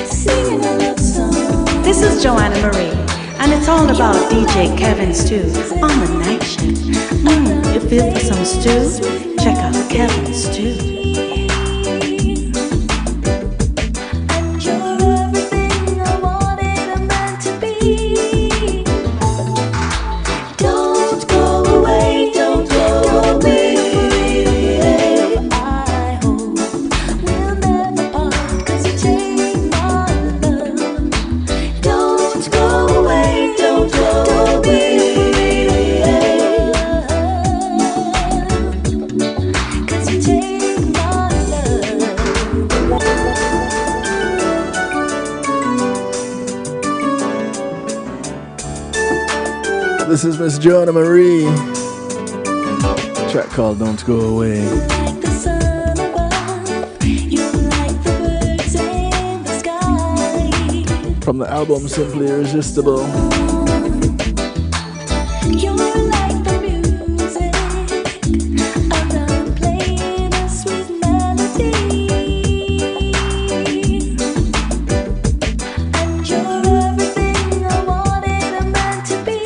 [SPEAKER 7] singing a love song.
[SPEAKER 8] This is Joanna Marie, and it's all about DJ Kevin Stew on the night shift. You feel for some stew? Check out Kevin Stew.
[SPEAKER 7] And you're everything I wanted a man to be. Don't go away, don't go away. I hope we'll never part, 'cause you take my love. Don't go away, don't go away. 'Cause you take my love.
[SPEAKER 2] This is Miss Joanna Marie. Track called Don't Go Away.
[SPEAKER 7] Like the sun above, you like the birds in the sky.
[SPEAKER 2] From the album Simply Irresistible.
[SPEAKER 7] You're like the music, and I'm playing a sweet melody. And you're everything I wanted a man to be.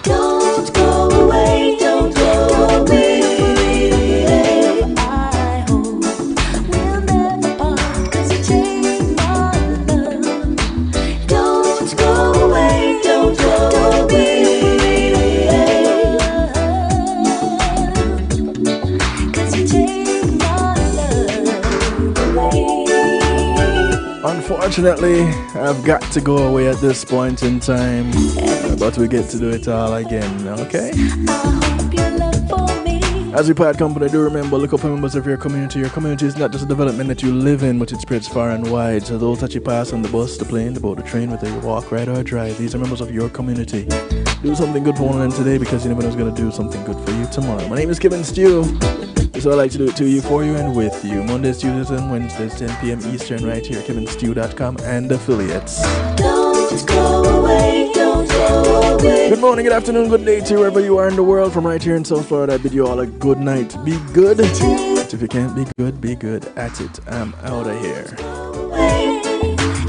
[SPEAKER 7] Don't go away, don't go away. I hope we'll never part, 'cause you take my love. Don't go away, don't go away. 'Cause you take my love away.
[SPEAKER 2] Unfortunately, I've got to go away at this point in time, but we get to do it all again, okay?
[SPEAKER 7] I hope your love
[SPEAKER 2] As we part company, do remember, look up for members of your community. Your community is not just a development that you live in, but it spreads far and wide. So those that you pass on the bus, the plane, the boat, the train, whether you walk, ride, or drive, these are members of your community. Do something good for one of them today, because you never know who's going to do something good for you tomorrow. My name is Kevin Stew. So I like to do it to you, for you, and with you. Mondays, Tuesdays, and Wednesdays, 10 p.m. Eastern, right here, kevinstew.com and affiliates.
[SPEAKER 7] Don't go away, don't go away.
[SPEAKER 2] Good morning, good afternoon, good day to wherever you are in the world. From right here in South Florida, I bid you all a good night. Be good. If you can't be good at it. I'm out of here.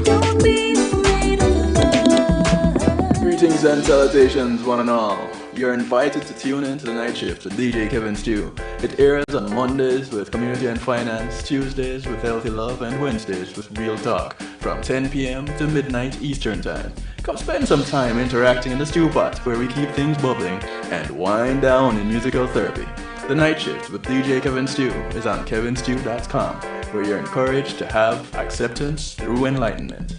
[SPEAKER 7] Don't be afraid of love.
[SPEAKER 2] Greetings and salutations, one and all. You're invited to tune in to the night shift with DJ Kevin Stew. It airs on Mondays with Community and Finance, Tuesdays with Healthy Love, and Wednesdays with Real Talk from 10 p.m. to midnight Eastern Time. Come spend some time interacting in the stew pot where we keep things bubbling and wind down in musical therapy. The night shift with DJ Kevin Stew is on kevinstew.com, where you're encouraged to have acceptance through enlightenment.